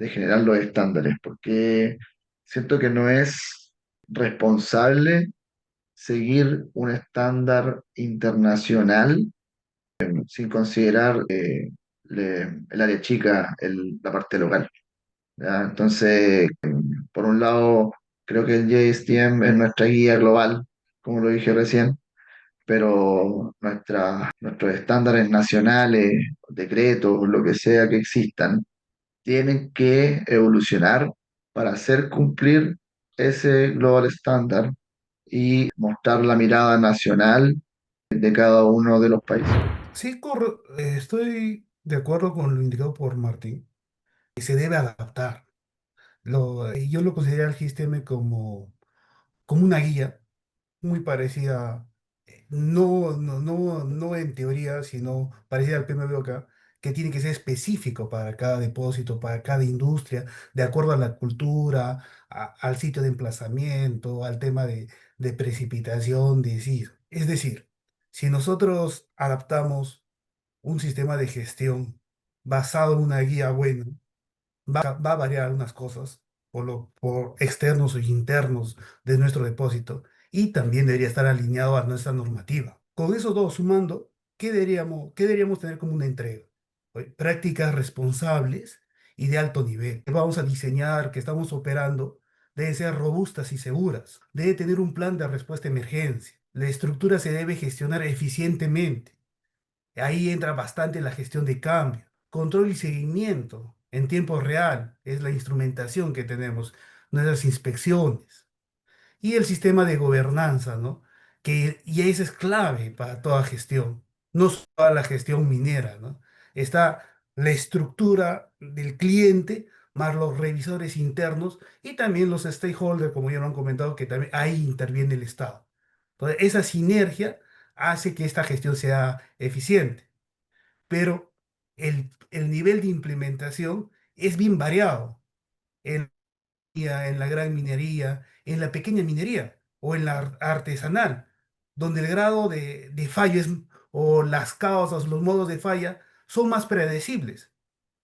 [SPEAKER 4] generar los estándares, porque siento que no es responsable seguir un estándar internacional sin considerar el área chica, la parte local. ¿Ya? Entonces, por un lado, creo que el JSTM es nuestra guía global, como lo dije recién, pero nuestros estándares nacionales, decretos, lo que sea que existan, tienen que evolucionar para hacer cumplir ese global estándar y mostrar la mirada nacional de cada uno de los países.
[SPEAKER 6] Sí, estoy de acuerdo con lo indicado por Martín, que se debe adaptar. Yo lo considero al GISTM como una guía muy parecida, no en teoría, sino parecida al PMBOK, que tiene que ser específico para cada depósito, para cada industria, de acuerdo a la cultura, al sitio de emplazamiento, al tema de precipitación, de sismo. Es decir, si nosotros adaptamos un sistema de gestión basado en una guía buena, va a variar algunas cosas por externos o internos de nuestro depósito y también debería estar alineado a nuestra normativa. Con esos dos sumando, qué deberíamos tener como una entrega? Prácticas responsables y de alto nivel. Que vamos a diseñar, que estamos operando, deben ser robustas y seguras. Debe tener un plan de respuesta a emergencia. La estructura se debe gestionar eficientemente. Ahí entra bastante la gestión de cambio, control y seguimiento en tiempo real, es la instrumentación que tenemos, nuestras inspecciones y el sistema de gobernanza, ¿no? Y ese es clave para toda gestión, no solo para la gestión minera, ¿no? Está la estructura del cliente, más los revisores internos y también los stakeholders, como ya lo han comentado, que también ahí interviene el Estado. Entonces, esa sinergia hace que esta gestión sea eficiente, pero el nivel de implementación es bien variado en la gran minería, en la pequeña minería o en la artesanal, donde el grado de fallo o las causas, los modos de falla son más predecibles,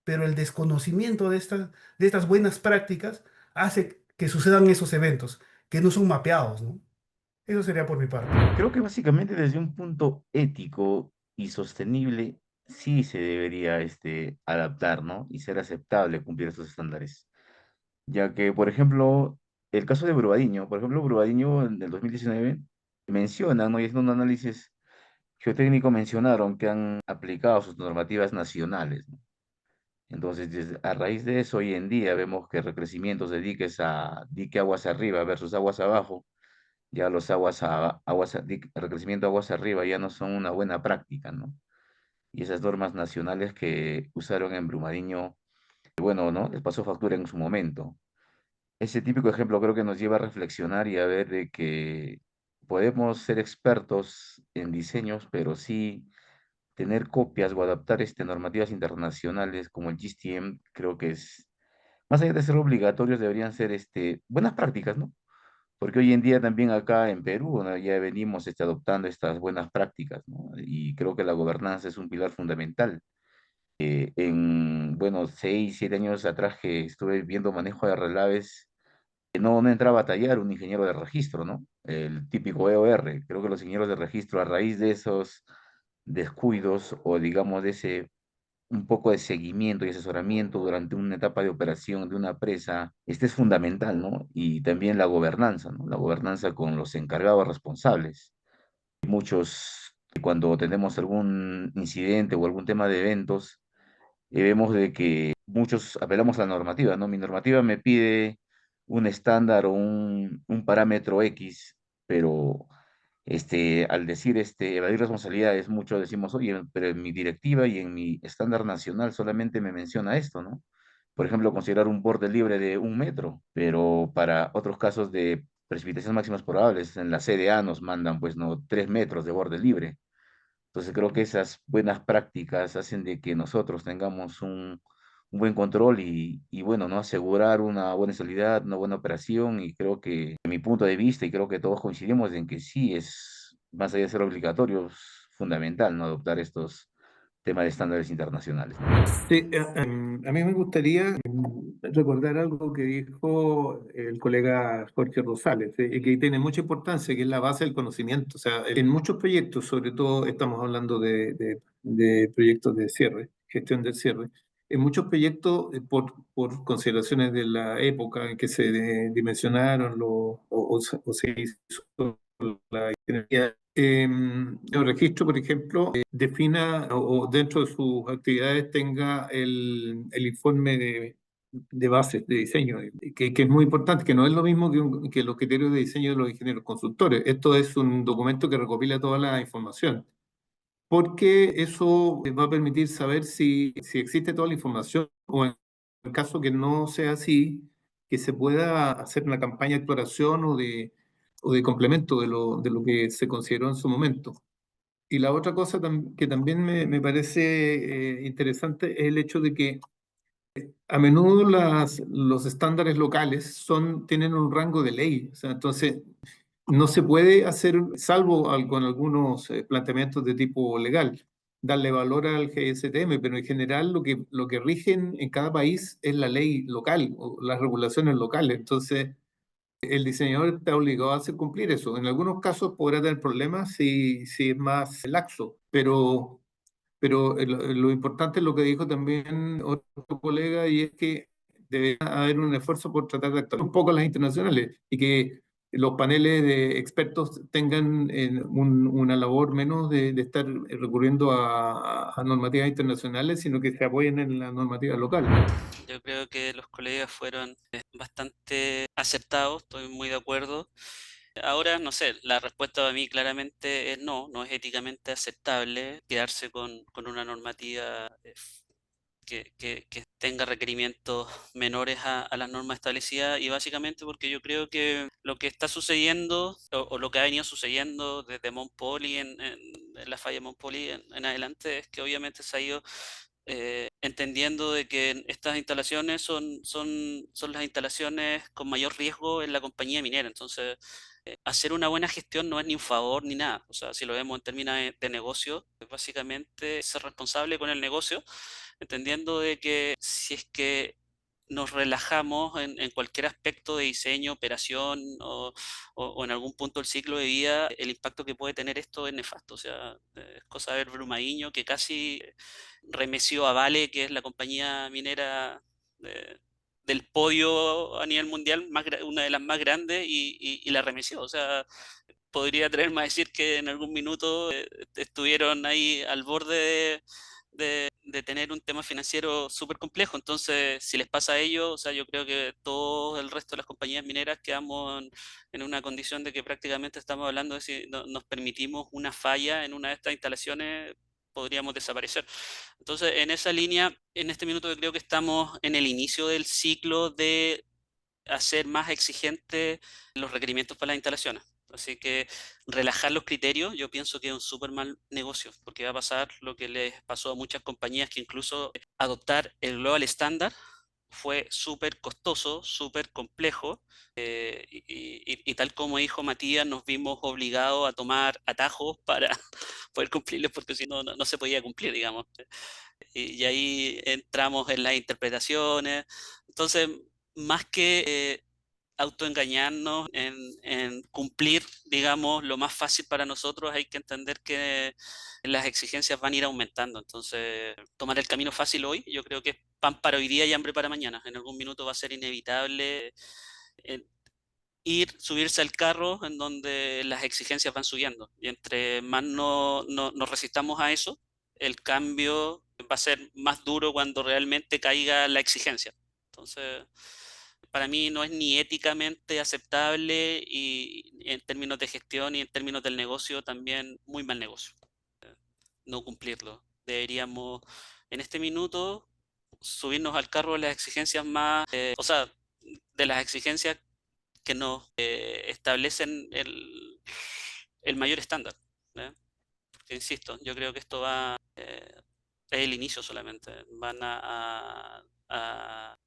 [SPEAKER 6] pero el desconocimiento de estas buenas prácticas hace que sucedan esos eventos que no son mapeados, ¿no? Eso sería por mi parte.
[SPEAKER 7] Creo que básicamente desde un punto ético y sostenible sí se debería adaptar, ¿no? Y ser aceptable cumplir estos estándares. Ya que, por ejemplo, el caso de Brumadinho, por ejemplo, Brumadinho en el 2019 menciona, ¿no? Y haciendo un análisis geotécnico mencionaron que han aplicado sus normativas nacionales, ¿no? Entonces, a raíz de eso, hoy en día vemos que recrecimientos de dique aguas arriba versus aguas abajo, ya los recrecimiento aguas arriba ya no son una buena práctica, ¿no? Y esas normas nacionales que usaron en Brumadinho, bueno, ¿no? Les pasó factura en su momento. Ese típico ejemplo creo que nos lleva a reflexionar y a ver de que podemos ser expertos en diseños, pero sí tener copias o adaptar normativas internacionales como el GSTM, creo que es, más allá de ser obligatorios, deberían ser buenas prácticas, ¿no? Porque hoy en día también acá en Perú, ¿no? Ya venimos adoptando estas buenas prácticas, ¿no? Y creo que la gobernanza es un pilar fundamental. Bueno, 6, 7 años atrás que estuve viendo manejo de relaves, no entraba a tallar un ingeniero de registro, ¿no? El típico EOR. Creo que los ingenieros de registro, a raíz de esos descuidos o digamos de ese un poco de seguimiento y asesoramiento durante una etapa de operación de una presa, este es fundamental, ¿no? Y también la gobernanza, ¿no? La gobernanza con los encargados responsables. Muchos, cuando tenemos algún incidente o algún tema de eventos, vemos de que muchos apelamos a la normativa, ¿no? Mi normativa me pide un estándar o un parámetro X, pero al decir evadir responsabilidades, muchos decimos, oye, pero en mi directiva y en mi estándar nacional solamente me menciona esto, ¿no? Por ejemplo, considerar un borde libre de 1 metro, pero para otros casos de precipitaciones máximas probables, en la CDA nos mandan, pues, no, 3 metros de borde libre. Entonces creo que esas buenas prácticas hacen de que nosotros tengamos un buen control y bueno, ¿no? Asegurar una buena salida, una buena operación y creo que, en mi punto de vista, y creo que todos coincidimos en que sí es, más allá de ser obligatorio, es fundamental, ¿no? Adoptar estos temas de estándares internacionales, ¿no?
[SPEAKER 2] Sí, a mí me gustaría recordar algo que dijo el colega Jorge Rosales, y que tiene mucha importancia, que es la base del conocimiento. O sea, en muchos proyectos, sobre todo estamos hablando de proyectos de cierre, gestión del cierre, en muchos proyectos, por consideraciones de la época en que se dimensionaron o se hizo la ingeniería, el registro, por ejemplo, defina o dentro de sus actividades tenga el informe de bases de diseño, que es muy importante, que no es lo mismo que los criterios de diseño de los ingenieros consultores. Esto es un documento que recopila toda la información, porque eso va a permitir saber si existe toda la información o en el caso que no sea así, que se pueda hacer una campaña de exploración o de complemento de lo que se consideró en su momento. Y la otra cosa que también me parece interesante es el hecho de que a menudo los estándares locales tienen un rango de ley. O sea, entonces, no se puede hacer, salvo con algunos planteamientos de tipo legal, darle valor al GSTM, pero en general lo que rigen en cada país es la ley local o las regulaciones locales. Entonces, el diseñador está obligado a hacer cumplir eso. En algunos casos podrá tener problemas si es más laxo, pero lo importante es lo que dijo también otro colega, y es que debe haber un esfuerzo por tratar de actuar un poco las internacionales y que los paneles de expertos tengan una labor menos de estar recurriendo a normativas internacionales, sino que se apoyen en la normativa local.
[SPEAKER 3] Yo creo que los colegas fueron bastante acertados, estoy muy de acuerdo. Ahora, no sé, la respuesta para mí claramente es no, no es éticamente aceptable quedarse con una normativa que tenga requerimientos menores a las normas establecidas y básicamente porque yo creo que lo que está sucediendo o lo que ha venido sucediendo desde Mount Poly en la falla de Mount Poly en adelante es que obviamente se ha ido entendiendo de que estas instalaciones son las instalaciones con mayor riesgo en la compañía minera. Entonces, hacer una buena gestión no es ni un favor ni nada. O sea, si lo vemos en términos de negocio, es básicamente ser responsable con el negocio, entendiendo de que si es que nos relajamos en cualquier aspecto de diseño, operación o en algún punto del ciclo de vida, el impacto que puede tener esto es nefasto. O sea, es cosa de ver Brumadinho, que casi remeció a Vale, que es la compañía minera del podio a nivel mundial, una de las más grandes, y la remeció. O sea, podría atreverme a decir que en algún minuto estuvieron ahí al borde de tener un tema financiero súper complejo. Entonces, si les pasa a ellos, o sea, yo creo que todo el resto de las compañías mineras quedamos en una condición de que prácticamente estamos hablando de si nos permitimos una falla en una de estas instalaciones, podríamos desaparecer. Entonces, en esa línea, en este minuto yo creo que estamos en el inicio del ciclo de hacer más exigentes los requerimientos para las instalaciones. Así que relajar los criterios, yo pienso que es un súper mal negocio, porque va a pasar lo que les pasó a muchas compañías, que incluso adoptar el Global Standard fue súper costoso, súper complejo, y tal como dijo Matías, nos vimos obligados a tomar atajos para poder cumplirlos, porque si no, no se podía cumplir, digamos. Y ahí entramos en las interpretaciones. Entonces, más que autoengañarnos en cumplir, digamos, lo más fácil para nosotros, hay que entender que las exigencias van a ir aumentando. Entonces, tomar el camino fácil hoy, yo creo que es pan para hoy día y hambre para mañana. En algún minuto va a ser inevitable eh, subirse al carro en donde las exigencias van subiendo. Y entre más nos resistamos a eso, el cambio va a ser más duro cuando realmente caiga la exigencia. Entonces, para mí no es ni éticamente aceptable y en términos de gestión y en términos del negocio también muy mal negocio no cumplirlo. Deberíamos en este minuto subirnos al carro de las exigencias más, o sea, de las exigencias que nos establecen el mayor estándar. ¿eh? porque insisto, yo creo que esto va, es el inicio solamente. Van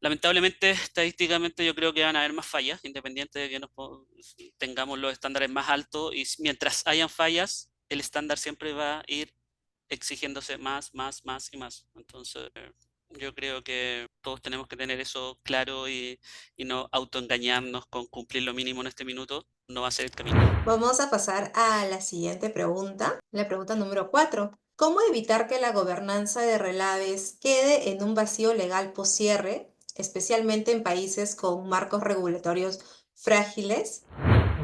[SPEAKER 3] lamentablemente, estadísticamente, yo creo que van a haber más fallas, independiente de que tengamos los estándares más altos, y mientras hayan fallas, el estándar siempre va a ir exigiéndose más, más, más y más. Entonces, yo creo que todos tenemos que tener eso claro y no autoengañarnos con cumplir lo mínimo en este minuto. No va a ser el camino.
[SPEAKER 1] Vamos a pasar a la siguiente pregunta, la pregunta número 4. ¿Cómo evitar que la gobernanza de Relaves quede en un vacío legal post-cierre, especialmente en países con marcos regulatorios frágiles?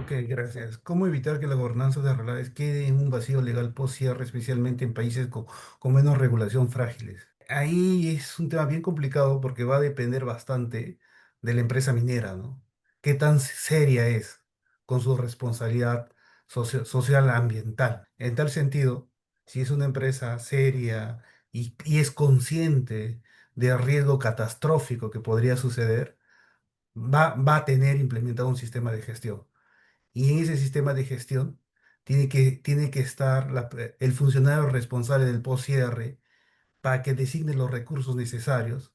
[SPEAKER 6] Ok, gracias. ¿Cómo evitar que la gobernanza de relaves quede en un vacío legal post-cierre, especialmente en países con menos regulación frágiles? Ahí es un tema bien complicado porque va a depender bastante de la empresa minera, ¿no? ¿Qué tan seria es con su responsabilidad social ambiental? En tal sentido, si es una empresa seria y es consciente del riesgo catastrófico que podría suceder, va a tener implementado un sistema de gestión. Y en ese sistema de gestión tiene que estar el funcionario responsable del post-cierre para que designe los recursos necesarios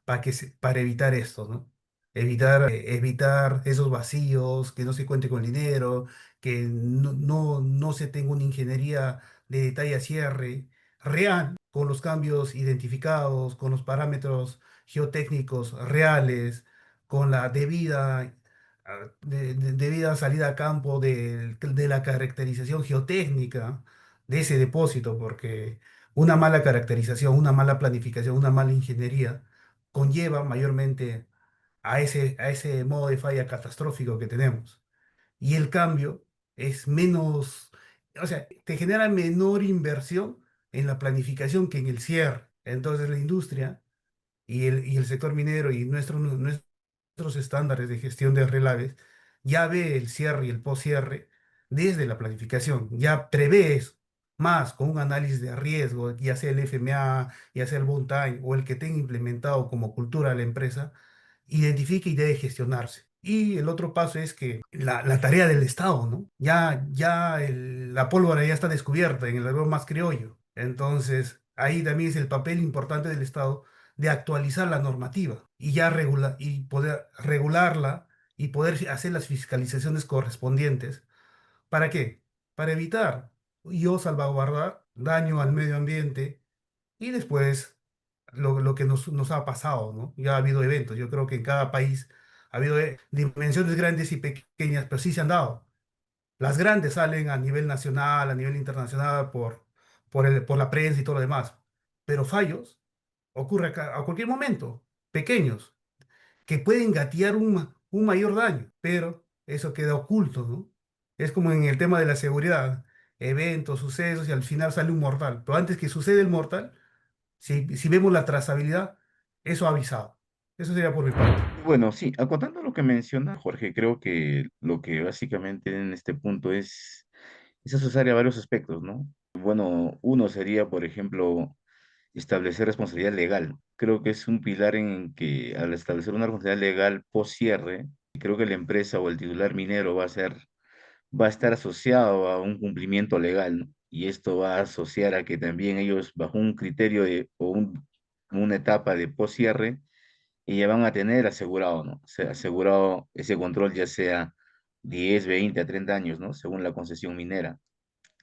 [SPEAKER 6] para evitar esto, ¿no? Evitar esos vacíos, que no se cuente con dinero, que no se tenga una ingeniería de detalle a cierre real, con los cambios identificados, con los parámetros geotécnicos reales, con la debida salida a campo de la caracterización geotécnica de ese depósito, porque una mala caracterización, una mala planificación, una mala ingeniería conlleva mayormente a ese modo de falla catastrófico que tenemos. Y el cambio es menos, o sea, te genera menor inversión en la planificación que en el cierre. Entonces la industria y el sector minero y nuestros estándares de gestión de relaves ya ve el cierre y el post-cierre desde la planificación, ya prevé eso, más con un análisis de riesgo, ya sea el FMA, ya sea el Bond Time o el que tenga implementado como cultura la empresa, identifique y debe gestionarse. Y el otro paso es que la tarea del Estado, ¿no? La pólvora ya está descubierta en el argot más criollo. Entonces, ahí también es el papel importante del Estado de actualizar la normativa y y poder regularla y poder hacer las fiscalizaciones correspondientes. ¿Para qué? Para evitar y o salvaguardar daño al medio ambiente y después lo que nos ha pasado, ¿no? Ya ha habido eventos, yo creo que en cada país ha habido dimensiones grandes y pequeñas, pero sí se han dado. Las grandes salen a nivel nacional, a nivel internacional, por la prensa y todo lo demás, pero fallos ocurre a cualquier momento, pequeños, que pueden gatear un mayor daño, pero eso queda oculto, ¿no? Es como en el tema de la seguridad, eventos, sucesos y al final sale un mortal, pero antes que suceda el mortal, si vemos la trazabilidad, eso ha avisado. Eso sería por mi parte.
[SPEAKER 7] Bueno, sí, acotando lo que menciona Jorge, creo que lo que básicamente en este punto es asociar a varios aspectos, ¿no? Bueno, uno sería, por ejemplo, establecer responsabilidad legal. Creo que es un pilar en que al establecer una responsabilidad legal post cierre, creo que la empresa o el titular minero va a estar asociado a un cumplimiento legal, ¿no? Y esto va a asociar a que también ellos, bajo un criterio una etapa de post cierre, y ya van a tener asegurado, ¿no? O sea, asegurado ese control ya sea 10, 20 a 30 años, ¿no? Según la concesión minera.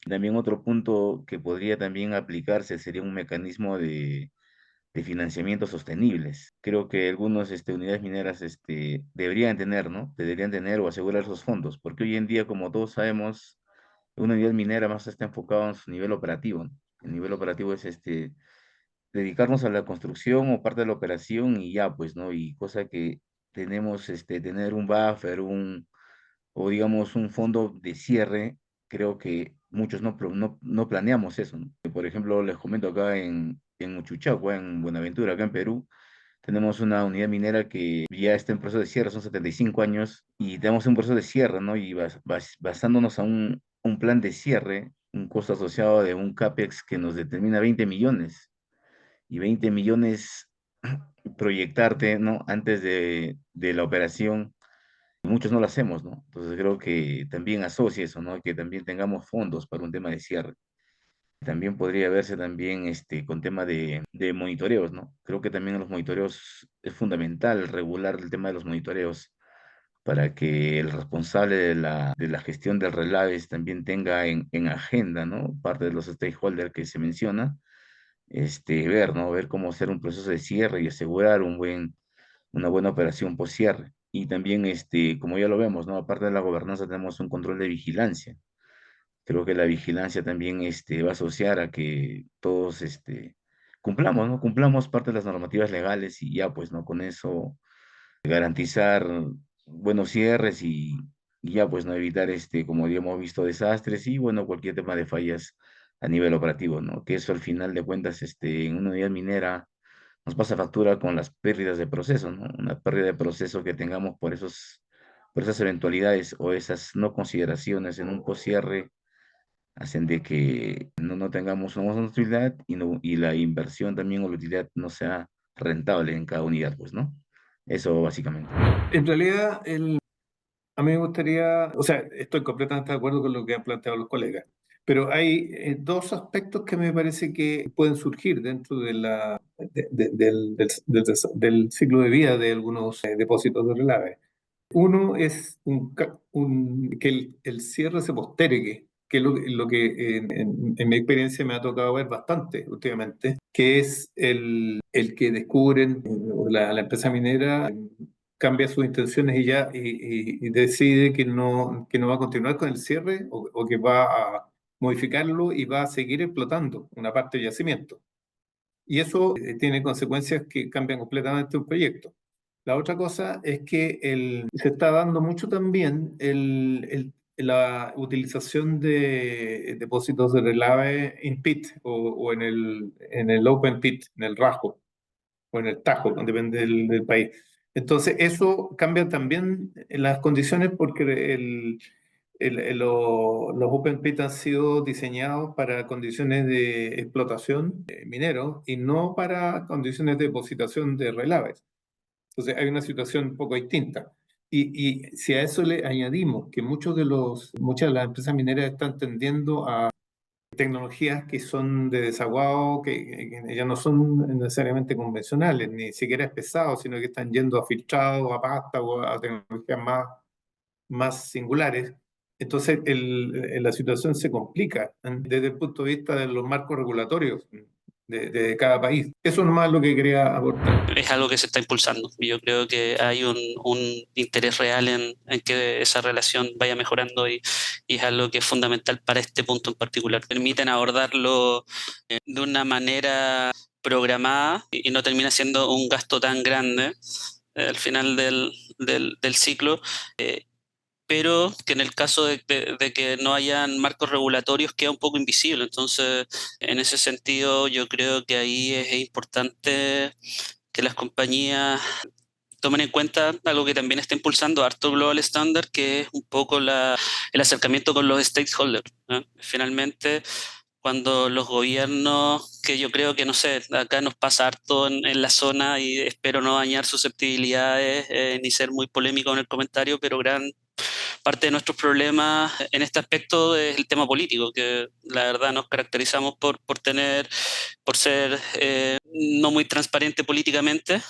[SPEAKER 7] También otro punto que podría también aplicarse sería un mecanismo de financiamiento sostenibles. Creo que algunas unidades mineras deberían tener, ¿no? Deberían tener o asegurar esos fondos, porque hoy en día, como todos sabemos, una unidad minera más está enfocada en su nivel operativo, ¿no? El nivel operativo es dedicarnos a la construcción o parte de la operación y ya, pues, ¿no? Y cosa que tenemos, tener un buffer, o digamos un fondo de cierre, creo que muchos no planeamos eso, ¿no? Por ejemplo, les comento acá en Uchuchacua, en Buenaventura, acá en Perú, tenemos una unidad minera que ya está en proceso de cierre, son 75 años, y tenemos un proceso de cierre, ¿no? Y basándonos a un plan de cierre, un costo asociado de un CAPEX que nos determina 20 millones y 20 millones proyectarte, ¿no? Antes de la operación, muchos no lo hacemos, ¿no? Entonces creo que también asocia eso, ¿no? Que también tengamos fondos para un tema de cierre. También podría verse también con tema de monitoreos, ¿no? Creo que también en los monitoreos es fundamental regular el tema de los monitoreos para que el responsable de la gestión del Relaves también tenga en agenda, ¿no? Parte de los stakeholders que se menciona, ver, ¿no? Ver cómo hacer un proceso de cierre y asegurar una buena operación post cierre. Y también, como ya lo vemos, ¿no? Aparte de la gobernanza, tenemos un control de vigilancia. Creo que la vigilancia también va a asociar a que todos cumplamos, ¿no? Cumplamos parte de las normativas legales y ya, pues, ¿no? Con eso garantizar buenos cierres y ya, pues, no evitar, como ya hemos visto, desastres y, bueno, cualquier tema de fallas a nivel operativo, ¿no? Que eso al final de cuentas, en una unidad minera nos pasa factura con las pérdidas de proceso, ¿no? Una pérdida de proceso que tengamos por esas eventualidades o esas no consideraciones en un poscierre hacen de que no tengamos una buena utilidad y la inversión también o la utilidad no sea rentable en cada unidad, pues, ¿no? Eso básicamente.
[SPEAKER 2] En realidad, a mí me gustaría, o sea, estoy completamente de acuerdo con lo que han planteado los colegas, pero hay dos aspectos que me parece que pueden surgir dentro del ciclo de vida de algunos depósitos de relave. Uno es que el cierre se postergue, que es lo que en mi experiencia me ha tocado ver bastante últimamente, que es el que descubren, la empresa minera cambia sus intenciones y decide que no va a continuar con el cierre o que va a modificarlo y va a seguir explotando una parte del yacimiento. Y eso tiene consecuencias que cambian completamente un proyecto. La otra cosa es que se está dando mucho también la utilización de depósitos de relave in pit o en el open pit, en el rajo o en el Tajo, depende del país. Entonces, eso cambia también las condiciones porque los open pit han sido diseñados para condiciones de explotación minero y no para condiciones de depositación de relaves. Entonces, hay una situación un poco distinta. Y si a eso le añadimos que muchas de las empresas mineras están tendiendo a tecnologías que son de desaguado, que ya no son necesariamente convencionales, ni siquiera es pesado, sino que están yendo a filtrado, a pasta o a tecnologías más singulares. Entonces, la situación se complica desde el punto de vista de los marcos regulatorios de cada país. Eso nomás es lo que quería aportar.
[SPEAKER 3] Es algo que se está impulsando. Yo creo que hay un interés real en que esa relación vaya mejorando y es algo que es fundamental para este punto en particular. Permiten abordarlo de una manera programada y no termina siendo un gasto tan grande al final del ciclo. Pero que en el caso de que no hayan marcos regulatorios queda un poco invisible. Entonces, en ese sentido, yo creo que ahí es importante que las compañías tomen en cuenta algo que también está impulsando harto Global Standard, que es un poco el acercamiento con los stakeholders, ¿no? Finalmente, cuando los gobiernos, que yo creo que, no sé, acá nos pasa harto en la zona y espero no dañar susceptibilidades ni ser muy polémico en el comentario, pero gran parte de nuestros problemas en este aspecto es el tema político, que la verdad nos caracterizamos por ser no muy transparente políticamente,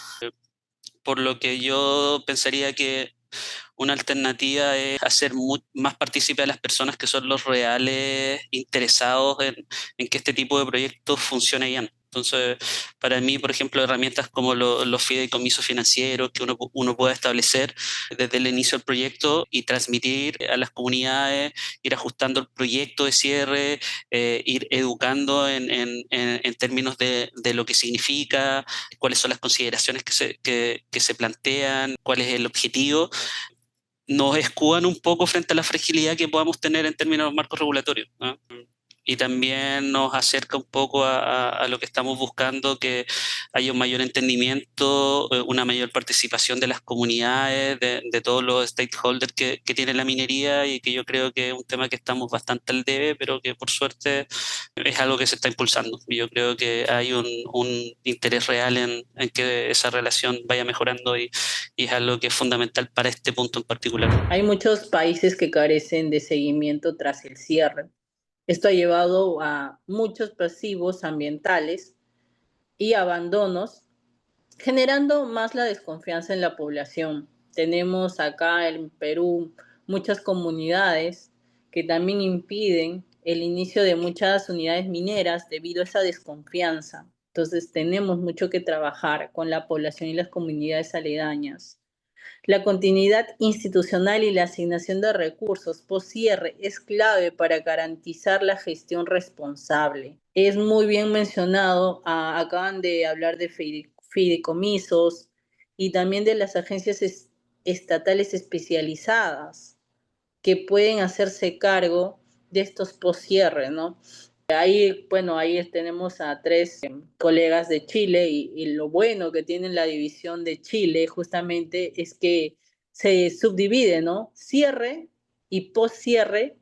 [SPEAKER 3] por lo que yo pensaría que una alternativa es hacer más partícipe a las personas que son los reales interesados en que este tipo de proyectos funcione bien. Entonces, para mí, por ejemplo, herramientas como los fideicomisos financieros que uno puede establecer desde el inicio del proyecto y transmitir a las comunidades, ir ajustando el proyecto de cierre, ir educando en términos de lo que significa, cuáles son las consideraciones que se plantean, cuál es el objetivo, nos escudan un poco frente a la fragilidad que podamos tener en términos de marcos regulatorios, ¿no? Y también nos acerca un poco a lo que estamos buscando, que haya un mayor entendimiento, una mayor participación de las comunidades, de todos los stakeholders que tiene la minería y que yo creo que es un tema que estamos bastante al debe, pero que por suerte es algo que se está impulsando. Y yo creo que hay un interés real en que esa relación vaya mejorando y es algo que es fundamental para este punto en particular.
[SPEAKER 5] Hay muchos países que carecen de seguimiento tras el cierre. Esto ha llevado a muchos pasivos ambientales y abandonos, generando más la desconfianza en la población. Tenemos acá en Perú muchas comunidades que también impiden el inicio de muchas unidades mineras debido a esa desconfianza. Entonces tenemos mucho que trabajar con la población y las comunidades aledañas. La continuidad institucional y la asignación de recursos post-cierre es clave para garantizar la gestión responsable. Es muy bien mencionado, acaban de hablar de fideicomisos y también de las agencias estatales especializadas que pueden hacerse cargo de estos post-cierre, ¿no? Ahí, bueno, ahí tenemos a tres colegas de Chile y lo bueno que tiene la división de Chile justamente es que se subdivide, ¿no? Cierre y post-cierre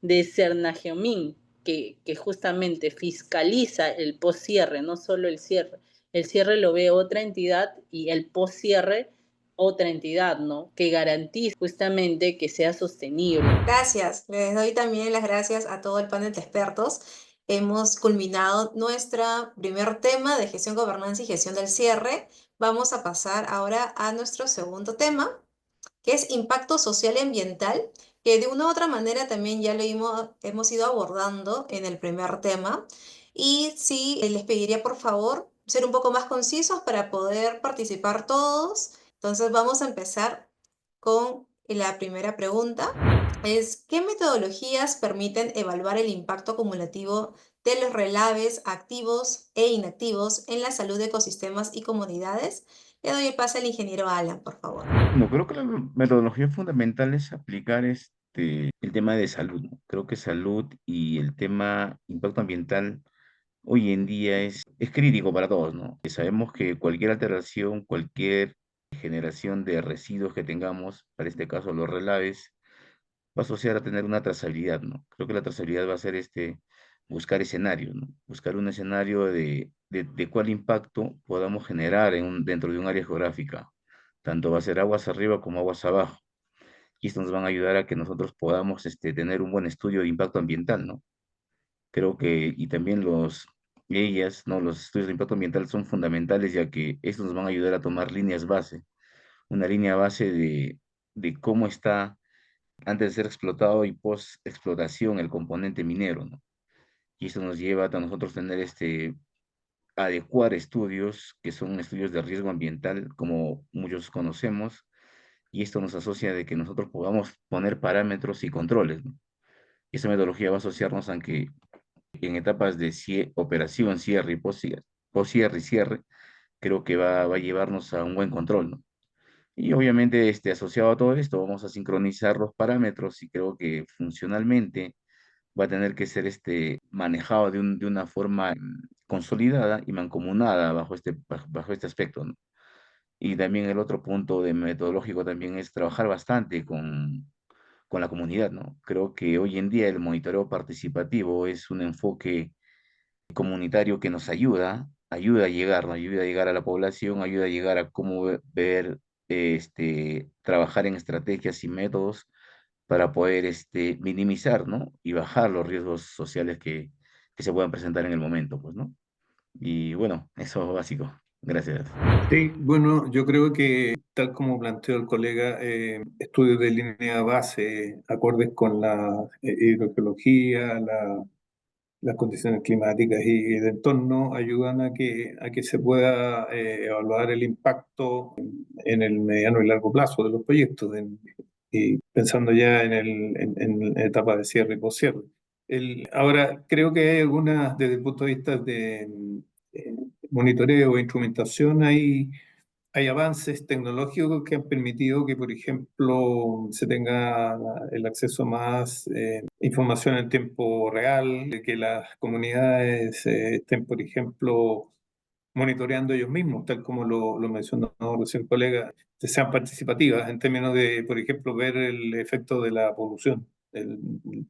[SPEAKER 5] de Cernageomín, que justamente fiscaliza el post-cierre, no solo el cierre. El cierre lo ve otra entidad y el post-cierre otra entidad, ¿no? Que garantice justamente que sea sostenible.
[SPEAKER 1] Gracias. Les doy también las gracias a todo el panel de expertos. Hemos culminado nuestro primer tema de gestión, gobernanza y gestión del cierre. Vamos a pasar ahora a nuestro segundo tema, que es impacto social y ambiental, que de una u otra manera también ya lo hemos ido abordando en el primer tema. Y sí, les pediría por favor ser un poco más concisos para poder participar todos. Entonces vamos a empezar con la primera pregunta. ¿Qué metodologías permiten evaluar el impacto acumulativo de los relaves activos e inactivos en la salud de ecosistemas y comunidades? Le doy el pase al ingeniero Alan, por favor.
[SPEAKER 7] No, creo que la metodología fundamental es aplicar el tema de salud, ¿no? Creo que salud y el tema impacto ambiental hoy en día es crítico para todos, ¿no? Y sabemos que cualquier alteración, cualquier generación de residuos que tengamos, para este caso los relaves, va a asociar a tener una trazabilidad, ¿no? Creo que la trazabilidad va a ser buscar escenarios, ¿no? Buscar un escenario de cuál impacto podamos generar dentro de un área geográfica. Tanto va a ser aguas arriba como aguas abajo. Y esto nos van a ayudar a que nosotros podamos tener un buen estudio de impacto ambiental, ¿no? Creo que, y también ellas, ¿no? Los estudios de impacto ambiental son fundamentales ya que estos nos van a ayudar a tomar líneas base, una línea base de cómo está antes de ser explotado y post explotación el componente minero, ¿no? Y esto nos lleva a nosotros tener adecuar estudios que son estudios de riesgo ambiental, como muchos conocemos, y esto nos asocia de que nosotros podamos poner parámetros y controles, ¿no? Y esta metodología va a asociarnos a que en etapas de operación, cierre y post-cierre y cierre, creo que va a llevarnos a un buen control, ¿no? Y obviamente, asociado a todo esto, vamos a sincronizar los parámetros y creo que funcionalmente va a tener que ser manejado de una forma consolidada y mancomunada bajo este aspecto, ¿no? Y también el otro punto de metodológico también es trabajar bastante con la comunidad, ¿no? Creo que hoy en día el monitoreo participativo es un enfoque comunitario que nos ayuda a llegar, ¿no? Ayuda a llegar a la población, ayuda a llegar a cómo ver, trabajar en estrategias y métodos para poder minimizar, ¿no? Y bajar los riesgos sociales que se puedan presentar en el momento, pues, ¿no? Y bueno, eso es básico. Gracias.
[SPEAKER 2] Sí, bueno, yo creo que tal como planteó el colega, estudios de línea base acordes con la hidrogeología, las condiciones climáticas y de entorno ayudan a que se pueda evaluar el impacto en el mediano y largo plazo de los proyectos, y pensando ya en etapa de cierre y poscierre. Ahora, creo que hay algunas, desde el punto de vista de eh, monitoreo e instrumentación, hay avances tecnológicos que han permitido que, por ejemplo, se tenga el acceso a más información en tiempo real, de que las comunidades estén, por ejemplo, monitoreando ellos mismos, tal como lo mencionó recién el colega, que sean participativas en términos de, por ejemplo, ver el efecto de la polución, el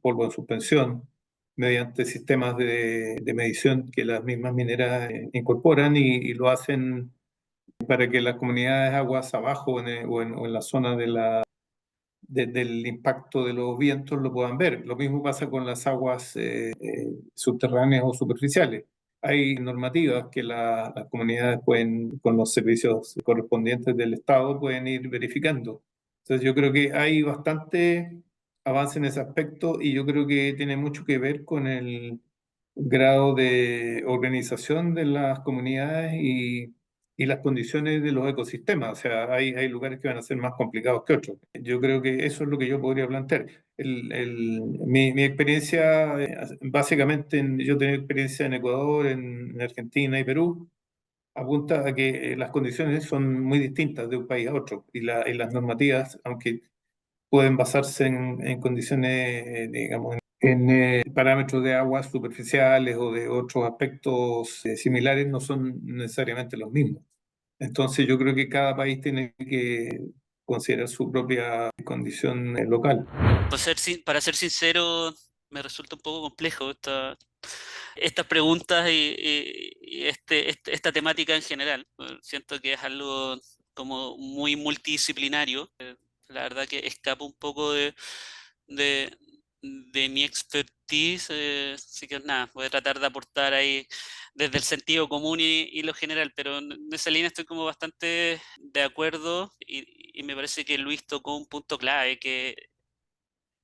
[SPEAKER 2] polvo en suspensión, mediante sistemas de medición que las mismas mineras incorporan y lo hacen para que las comunidades aguas abajo o en la zona de del impacto de los vientos lo puedan ver. Lo mismo pasa con las aguas subterráneas o superficiales. Hay normativas que las comunidades pueden, con los servicios correspondientes del Estado, pueden ir verificando. Entonces yo creo que hay bastante avance en ese aspecto y yo creo que tiene mucho que ver con el grado de organización de las comunidades y las condiciones de los ecosistemas. O sea, hay lugares que van a ser más complicados que otros. Yo creo que eso es lo que yo podría plantear. Mi experiencia, básicamente, yo tengo experiencia en Ecuador, en Argentina y Perú, apunta a que las condiciones son muy distintas de un país a otro y las normativas, aunque pueden basarse en condiciones, digamos, en parámetros de aguas superficiales o de otros aspectos similares, no son necesariamente los mismos. Entonces yo creo que cada país tiene que considerar su propia condición local.
[SPEAKER 3] Para ser sincero, me resulta un poco complejo estas preguntas y esta temática en general. Siento que es algo como muy multidisciplinario. La verdad que escapa un poco de, de mi expertise, así que nada, voy a tratar de aportar ahí desde el sentido común y lo general, pero en esa línea estoy como bastante de acuerdo y me parece que Luis tocó un punto clave, que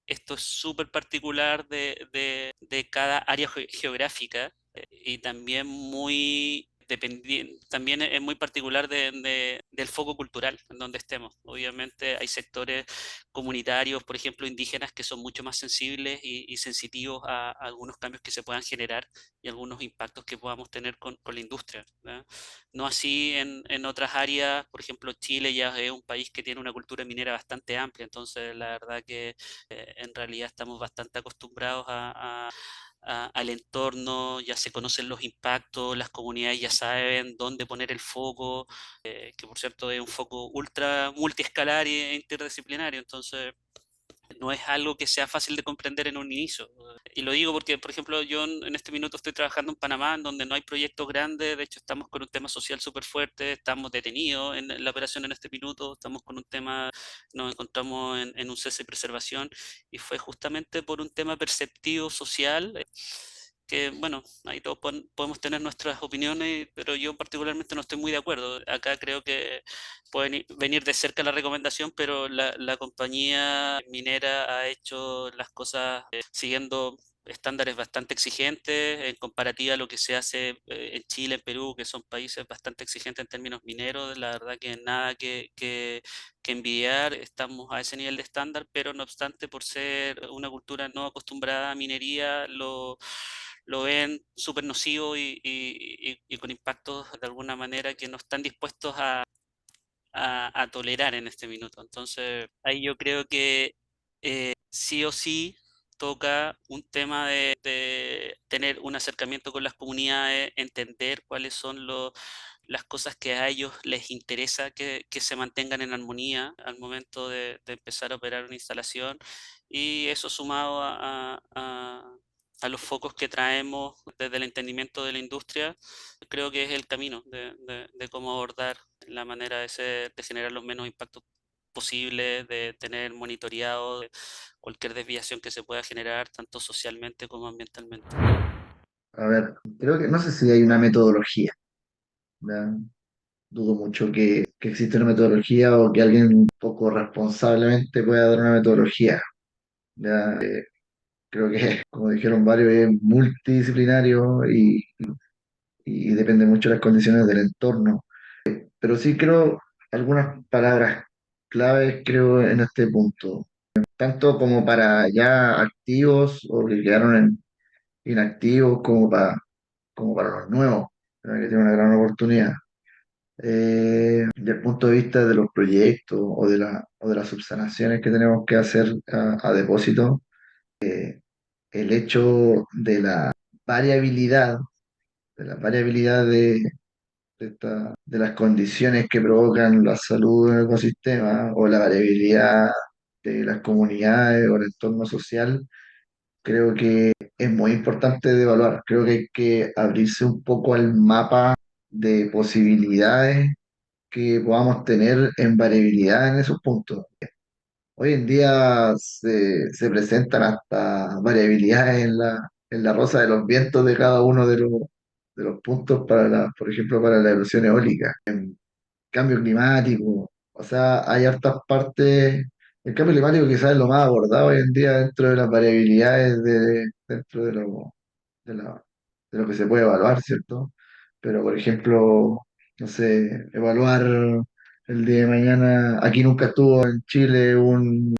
[SPEAKER 3] esto es súper particular de cada área geográfica y también muy dependiente, también es muy particular del foco cultural en donde estemos. Obviamente hay sectores comunitarios, por ejemplo, indígenas, que son mucho más sensibles y sensitivos a algunos cambios que se puedan generar y algunos impactos que podamos tener con la industria, ¿verdad? No así en otras áreas, por ejemplo, Chile ya es un país que tiene una cultura minera bastante amplia, entonces la verdad que en realidad estamos bastante acostumbrados al entorno, ya se conocen los impactos, las comunidades ya saben dónde poner el foco, que por cierto es un foco ultra multiescalar e interdisciplinario, entonces no es algo que sea fácil de comprender en un inicio. Y lo digo porque, por ejemplo, yo en este minuto estoy trabajando en Panamá, en donde no hay proyectos grandes, de hecho estamos con un tema social súper fuerte, estamos detenidos en la operación en este minuto, estamos con un tema, nos encontramos en un cese y preservación, y fue justamente por un tema perceptivo social, que bueno, ahí todos podemos tener nuestras opiniones, pero yo particularmente no estoy muy de acuerdo. Acá creo que pueden venir de cerca la recomendación, pero la compañía minera ha hecho las cosas siguiendo estándares bastante exigentes en comparativa a lo que se hace en Chile, en Perú, que son países bastante exigentes en términos mineros. La verdad que nada que envidiar, estamos a ese nivel de estándar, pero no obstante, por ser una cultura no acostumbrada a minería, lo ven súper nocivo y con impactos de alguna manera que no están dispuestos a tolerar en este minuto. Entonces, ahí yo creo que sí o sí toca un tema de tener un acercamiento con las comunidades, entender cuáles son las cosas que a ellos les interesa que se mantengan en armonía al momento de empezar a operar una instalación, y eso sumado a los focos que traemos desde el entendimiento de la industria, creo que es el camino de cómo abordar la manera de generar los menos impactos posibles, de tener monitoreado cualquier desviación que se pueda generar, tanto socialmente como ambientalmente.
[SPEAKER 4] A ver, creo que no sé si hay una metodología, ¿ya? Dudo mucho que exista una metodología o que alguien un poco responsablemente pueda dar una metodología. ¿Ya? Creo que, como dijeron varios, es multidisciplinario y depende mucho de las condiciones del entorno. Pero sí creo algunas palabras claves, creo, en este punto. Tanto como para ya activos o que quedaron inactivos, como para los nuevos, ¿verdad? Que tienen una gran oportunidad. Desde el punto de vista de los proyectos o de las subsanaciones que tenemos que hacer a depósito, el hecho variabilidad, de la variabilidad de las condiciones que provocan la salud del ecosistema o la variabilidad de las comunidades o el entorno social, creo que es muy importante de evaluar. Creo que hay que abrirse un poco al mapa de posibilidades que podamos tener en variabilidad en esos puntos. Hoy en día se presentan hasta variabilidades en la rosa de los vientos de cada uno de los puntos por ejemplo, para la erosión eólica. Cambio climático, o sea, hay hartas partes. El cambio climático quizás es lo más abordado hoy en día dentro de las variabilidades dentro de, la- de lo que se puede evaluar, ¿cierto? Pero, por ejemplo, no sé, evaluar el día de mañana, aquí nunca estuvo en Chile un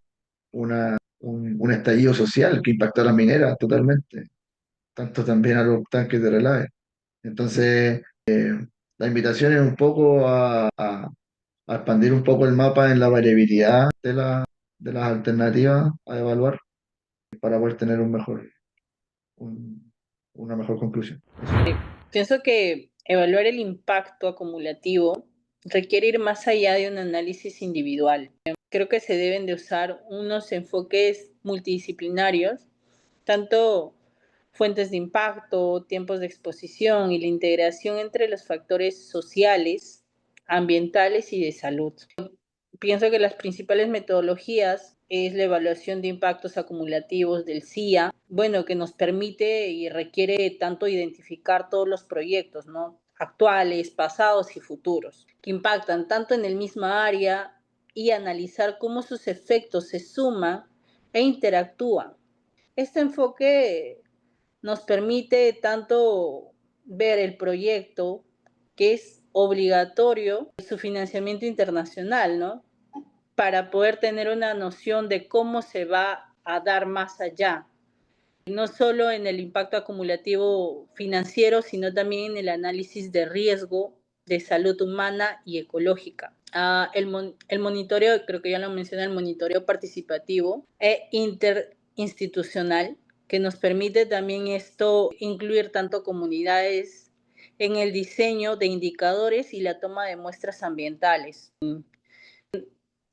[SPEAKER 4] estallido social que impactó a las mineras totalmente, tanto también a los tanques de relave. Entonces, la invitación es un poco a expandir un poco el mapa en la variabilidad de las alternativas a evaluar para poder tener un- una mejor conclusión.
[SPEAKER 5] Pienso que evaluar el impacto acumulativo requiere ir más allá de un análisis individual. Creo que se deben de usar unos enfoques multidisciplinarios, tanto fuentes de impacto, tiempos de exposición y la integración entre los factores sociales, ambientales y de salud. Pienso que las principales metodologías es la evaluación de impactos acumulativos del CIA, bueno, que nos permite y requiere tanto identificar todos los proyectos, ¿no? Actuales, pasados y futuros, que impactan tanto en el misma área y analizar cómo sus efectos se suman e interactúan. Este enfoque nos permite tanto ver el proyecto, que es obligatorio, su financiamiento internacional, ¿no? Para poder tener una noción de cómo se va a dar más allá, no solo en el impacto acumulativo financiero, sino también en el análisis de riesgo de salud humana y ecológica. El monitoreo, creo que ya lo mencioné, el monitoreo participativo e interinstitucional, que nos permite también esto incluir tanto comunidades en el diseño de indicadores y la toma de muestras ambientales.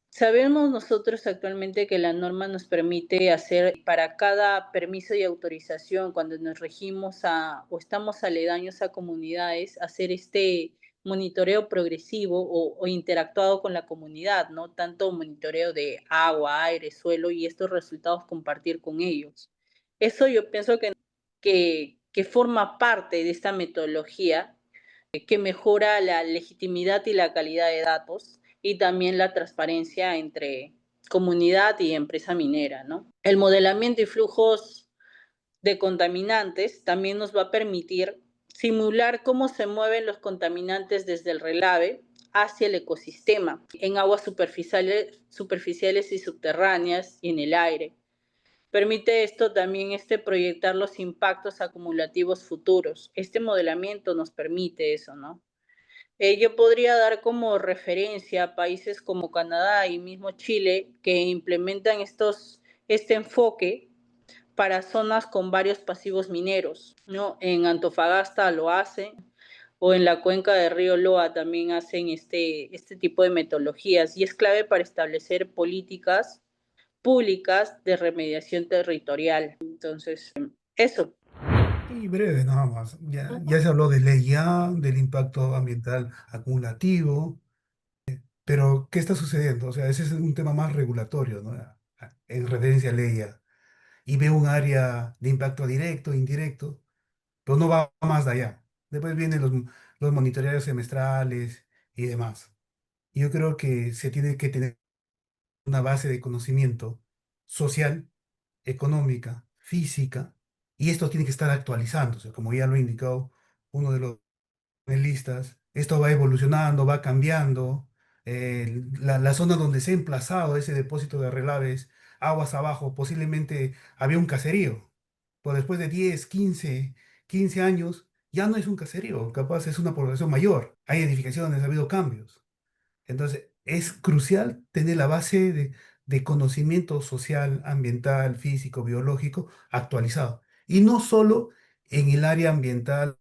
[SPEAKER 5] Sabemos nosotros actualmente que la norma nos permite hacer para cada permiso y autorización, cuando nos regimos o estamos aledaños a comunidades, hacer este monitoreo progresivo o interactuado con la comunidad, ¿no? Tanto monitoreo de agua, aire, suelo y estos resultados compartir con ellos. Eso yo pienso que forma parte de esta metodología que mejora la legitimidad y la calidad de datos y también la transparencia entre comunidad y empresa minera, ¿no? El modelamiento y flujos de contaminantes también nos va a permitir simular cómo se mueven los contaminantes desde el relave hacia el ecosistema, en aguas superficiales y subterráneas y en el aire. Permite esto también proyectar los impactos acumulativos futuros. Este modelamiento nos permite eso, ¿no? Yo podría dar como referencia a países como Canadá y mismo Chile que implementan este enfoque para zonas con varios pasivos mineros, ¿no? En Antofagasta lo hacen, o en la cuenca del río Loa también hacen este tipo de metodologías y es clave para establecer políticas públicas de remediación territorial. Entonces, eso.
[SPEAKER 6] Y breve nada más. Ya se habló de ley A, del impacto ambiental acumulativo, pero ¿qué está sucediendo? O sea, ese es un tema más regulatorio, ¿no? En referencia a ley A. Y veo un área de impacto directo, indirecto, pero no va más de allá. Después vienen los monitoreos semestrales y demás. Y yo creo que se tiene que tener una base de conocimiento social, económica, física, y esto tiene que estar actualizándose, como ya lo ha indicado uno de los panelistas. Esto va evolucionando, va cambiando. La zona donde se ha emplazado ese depósito de relaves, aguas abajo, posiblemente había un caserío, pero después de 10, 15 años, ya no es un caserío, capaz es una población mayor. Hay edificaciones, ha habido cambios. Entonces, es crucial tener la base de conocimiento social, ambiental, físico, biológico actualizado. Y no solo en el área ambiental,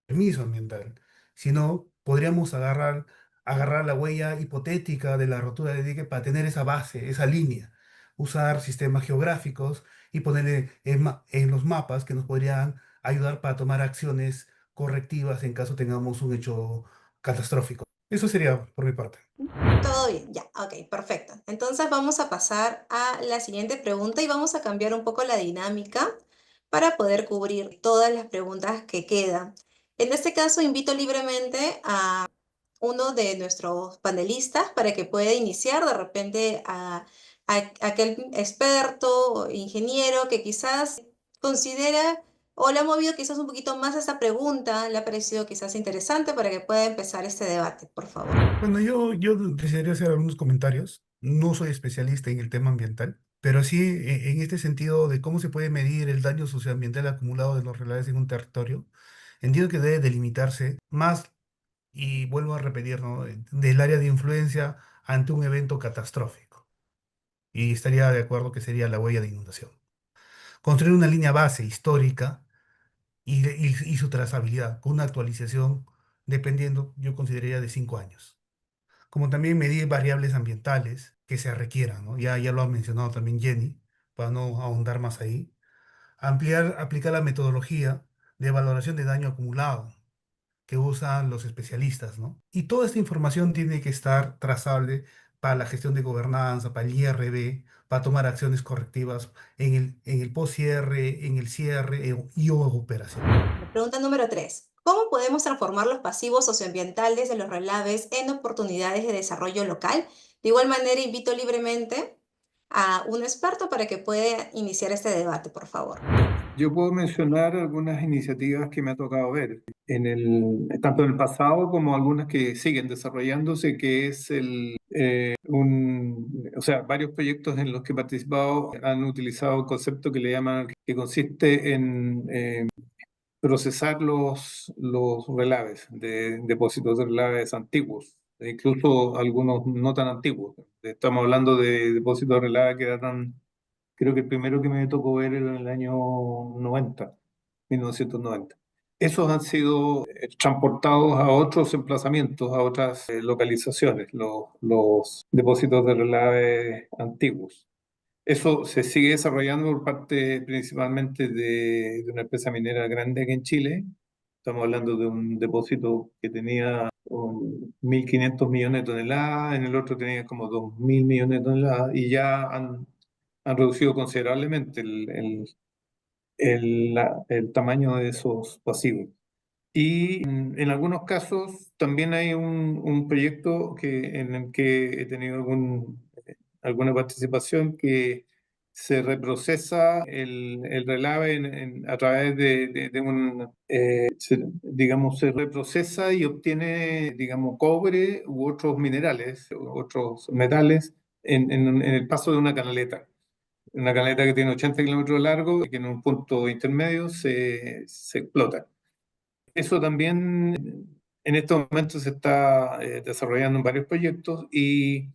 [SPEAKER 6] permiso ambiental, sino podríamos agarrar la huella hipotética de la rotura de dique para tener esa base, esa línea, usar sistemas geográficos y ponerle en los mapas que nos podrían ayudar para tomar acciones correctivas en caso tengamos un hecho catastrófico. Eso sería por mi parte.
[SPEAKER 1] Todo bien, ya, ok, perfecto. Entonces vamos a pasar a la siguiente pregunta y vamos a cambiar un poco la dinámica para poder cubrir todas las preguntas que quedan. En este caso, invito libremente a uno de nuestros panelistas para que pueda iniciar de repente a aquel experto o ingeniero que quizás considera o le ha movido quizás un poquito más esa pregunta, le ha parecido quizás interesante para que pueda empezar este debate, por favor.
[SPEAKER 6] Bueno, yo desearía hacer algunos comentarios. No soy especialista en el tema ambiental, pero sí en este sentido de cómo se puede medir el daño socioambiental acumulado de los relaves en un territorio. Entiendo que debe delimitarse más, y vuelvo a repetir, ¿no? Del área de influencia ante un evento catastrófico. Y estaría de acuerdo que sería la huella de inundación. Construir una línea base histórica y su trazabilidad con una actualización dependiendo, yo consideraría de 5 años. Como también medir variables ambientales que se requieran, ¿no? Ya lo ha mencionado también Jenny, para no ahondar más ahí. Aplicar la metodología de valoración de daño acumulado que usan los especialistas, ¿no? Y toda esta información tiene que estar trazable para la gestión de gobernanza, para el IRB, para tomar acciones correctivas en el post-cierre, en el cierre y o operación.
[SPEAKER 1] Pregunta número 3. ¿Cómo podemos transformar los pasivos socioambientales de los relaves en oportunidades de desarrollo local? De igual manera, invito libremente a un experto para que pueda iniciar este debate, por favor.
[SPEAKER 2] Yo puedo mencionar algunas iniciativas que me ha tocado ver, tanto en el pasado como algunas que siguen desarrollándose, que es o sea, varios proyectos en los que he participado han utilizado un concepto que le llaman, que consiste en procesar los relaves de depósitos de relaves antiguos, e incluso algunos no tan antiguos. Estamos hablando de depósitos de relaves que datan. Creo que el primero que me tocó ver era en el año 90, 1990. Esos han sido transportados a otros emplazamientos, a otras localizaciones, los depósitos de relaves antiguos. Eso se sigue desarrollando por parte principalmente de una empresa minera grande aquí en Chile. Estamos hablando de un depósito que tenía 1.500 millones de toneladas, en el otro tenía como 2.000 millones de toneladas y ya han reducido considerablemente el tamaño de esos pasivos. Y en algunos casos también hay un proyecto en el que he tenido alguna participación, que se reprocesa el relave a través de digamos, se reprocesa y obtiene, digamos, cobre u otros minerales, otros metales en el paso de una canaleta. Una canaleta que tiene 80 kilómetros de largo y que en un punto intermedio se explota. Eso también en estos momentos se está desarrollando en varios proyectos y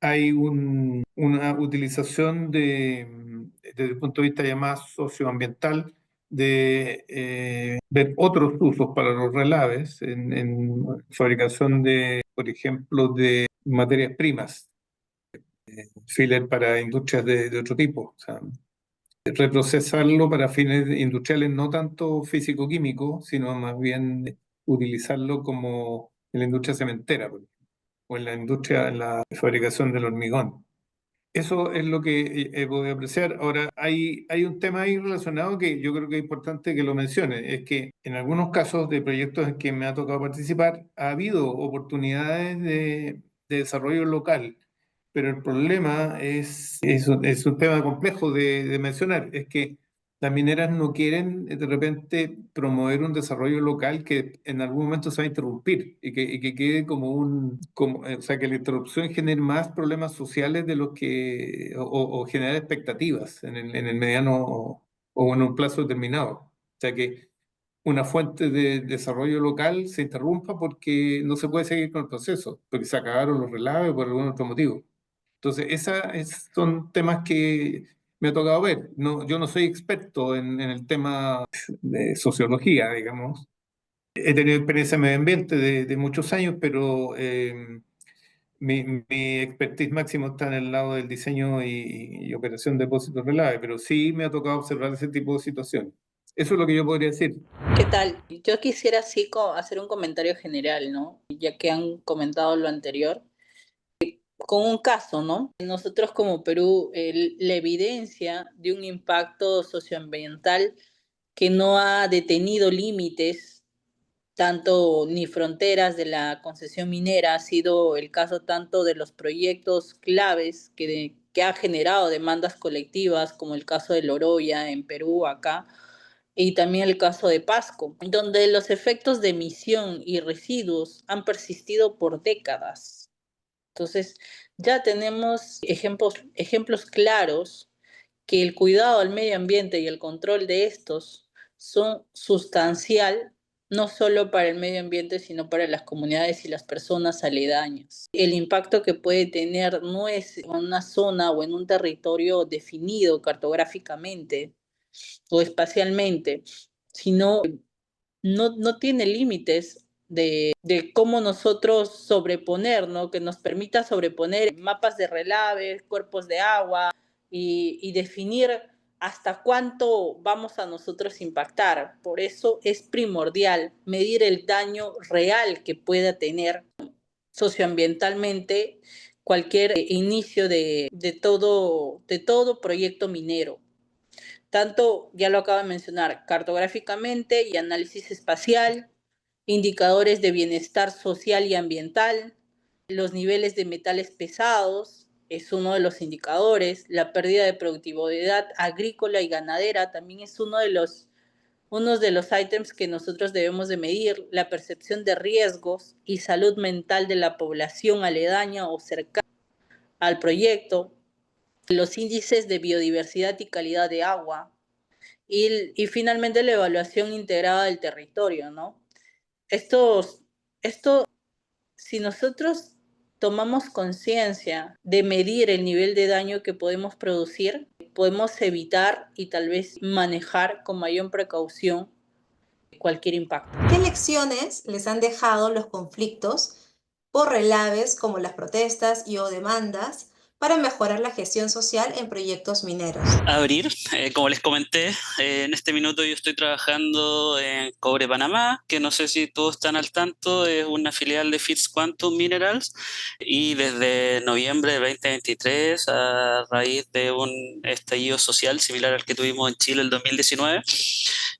[SPEAKER 2] hay una utilización desde el punto de vista ya más socioambiental de ver otros usos para los relaves en fabricación por ejemplo, de materias primas, filler para industrias de otro tipo. O sea, reprocesarlo para fines industriales, no tanto físico-químicos, sino más bien utilizarlo como en la industria cementera, por ejemplo, o en la fabricación del hormigón. Eso es lo que he podido apreciar. Ahora, hay un tema ahí relacionado que yo creo que es importante que lo mencione, es que en algunos casos de proyectos en que me ha tocado participar, ha habido oportunidades de desarrollo local, pero el problema es un tema complejo de mencionar, es que las mineras no quieren de repente promover un desarrollo local que en algún momento se va a interrumpir y que quede o sea, que la interrupción genere más problemas sociales de los o generar expectativas en el mediano o en un plazo determinado. O sea, que una fuente de desarrollo local se interrumpa porque no se puede seguir con el proceso, porque se acabaron los relaves por algún otro motivo. Entonces, son temas que me ha tocado ver. No, yo no soy experto en el tema de sociología, digamos. He tenido experiencia en medio ambiente de muchos años, pero mi expertise máximo está en el lado del diseño y operación de depósitos relaves, pero sí me ha tocado observar ese tipo de situaciones. Eso es lo que yo podría decir.
[SPEAKER 5] ¿Qué tal? Yo quisiera así hacer un comentario general, ¿no? Ya que han comentado lo anterior, con un caso, ¿no? Nosotros como Perú, la evidencia de un impacto socioambiental que no ha detenido límites, tanto ni fronteras de la concesión minera, ha sido el caso tanto de los proyectos claves que ha generado demandas colectivas, como el caso de Loroya en Perú, acá, y también el caso de Pasco, donde los efectos de emisión y residuos han persistido por décadas. Entonces, ya tenemos ejemplos claros que el cuidado al medio ambiente y el control de estos son sustancial no solo para el medio ambiente, sino para las comunidades y las personas aledañas. El impacto que puede tener no es en una zona o en un territorio definido cartográficamente o espacialmente, sino no tiene límites de cómo nosotros sobreponer, ¿no? Que nos permita sobreponer mapas de relave, cuerpos de agua y definir hasta cuánto vamos a nosotros impactar. Por eso es primordial medir el daño real que pueda tener socioambientalmente cualquier inicio de todo proyecto minero. Tanto, ya lo acabo de mencionar, cartográficamente y análisis espacial, indicadores de bienestar social y ambiental, los niveles de metales pesados es uno de los indicadores, la pérdida de productividad agrícola y ganadera también es uno de los ítems que nosotros debemos de medir, la percepción de riesgos y salud mental de la población aledaña o cercana al proyecto, los índices de biodiversidad y calidad de agua, y finalmente la evaluación integrada del territorio, ¿no? Esto, si nosotros tomamos conciencia de medir el nivel de daño que podemos producir, podemos evitar y tal vez manejar con mayor precaución cualquier impacto.
[SPEAKER 1] ¿Qué lecciones les han dejado los conflictos por relaves como las protestas y o demandas para mejorar la gestión social en proyectos mineros?
[SPEAKER 3] Abrir, como les comenté, en este minuto yo estoy trabajando en Cobre Panamá, que no sé si todos están al tanto, es una filial de Fitz Quantum Minerals, y desde noviembre de 2023, a raíz de un estallido social similar al que tuvimos en Chile el 2019,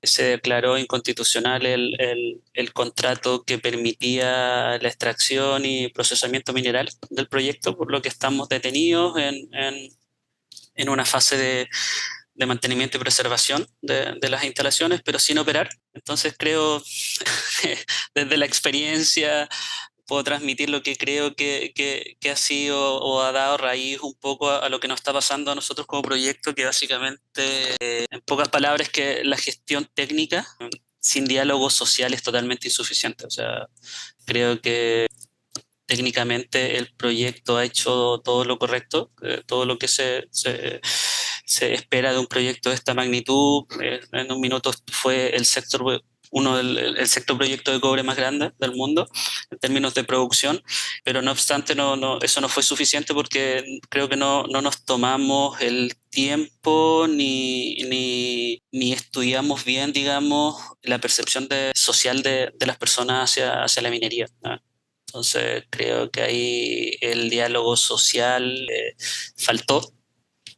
[SPEAKER 3] se declaró inconstitucional el contrato que permitía la extracción y procesamiento mineral del proyecto, por lo que estamos detenidos en una fase de mantenimiento y preservación de las instalaciones, pero sin operar. Entonces creo, desde la experiencia, puedo transmitir lo que creo que ha sido o ha dado raíz un poco a lo que nos está pasando a nosotros como proyecto, que básicamente, en pocas palabras, que la gestión técnica sin diálogo social es totalmente insuficiente. O sea, creo que técnicamente el proyecto ha hecho todo lo correcto, todo lo que se espera de un proyecto de esta magnitud. En un minuto fue el sexto proyecto de cobre más grande del mundo en términos de producción, pero no obstante eso no fue suficiente porque creo que no nos tomamos el tiempo ni estudiamos bien, digamos, la percepción social de las personas hacia la minería, ¿no? Entonces creo que ahí el diálogo social faltó.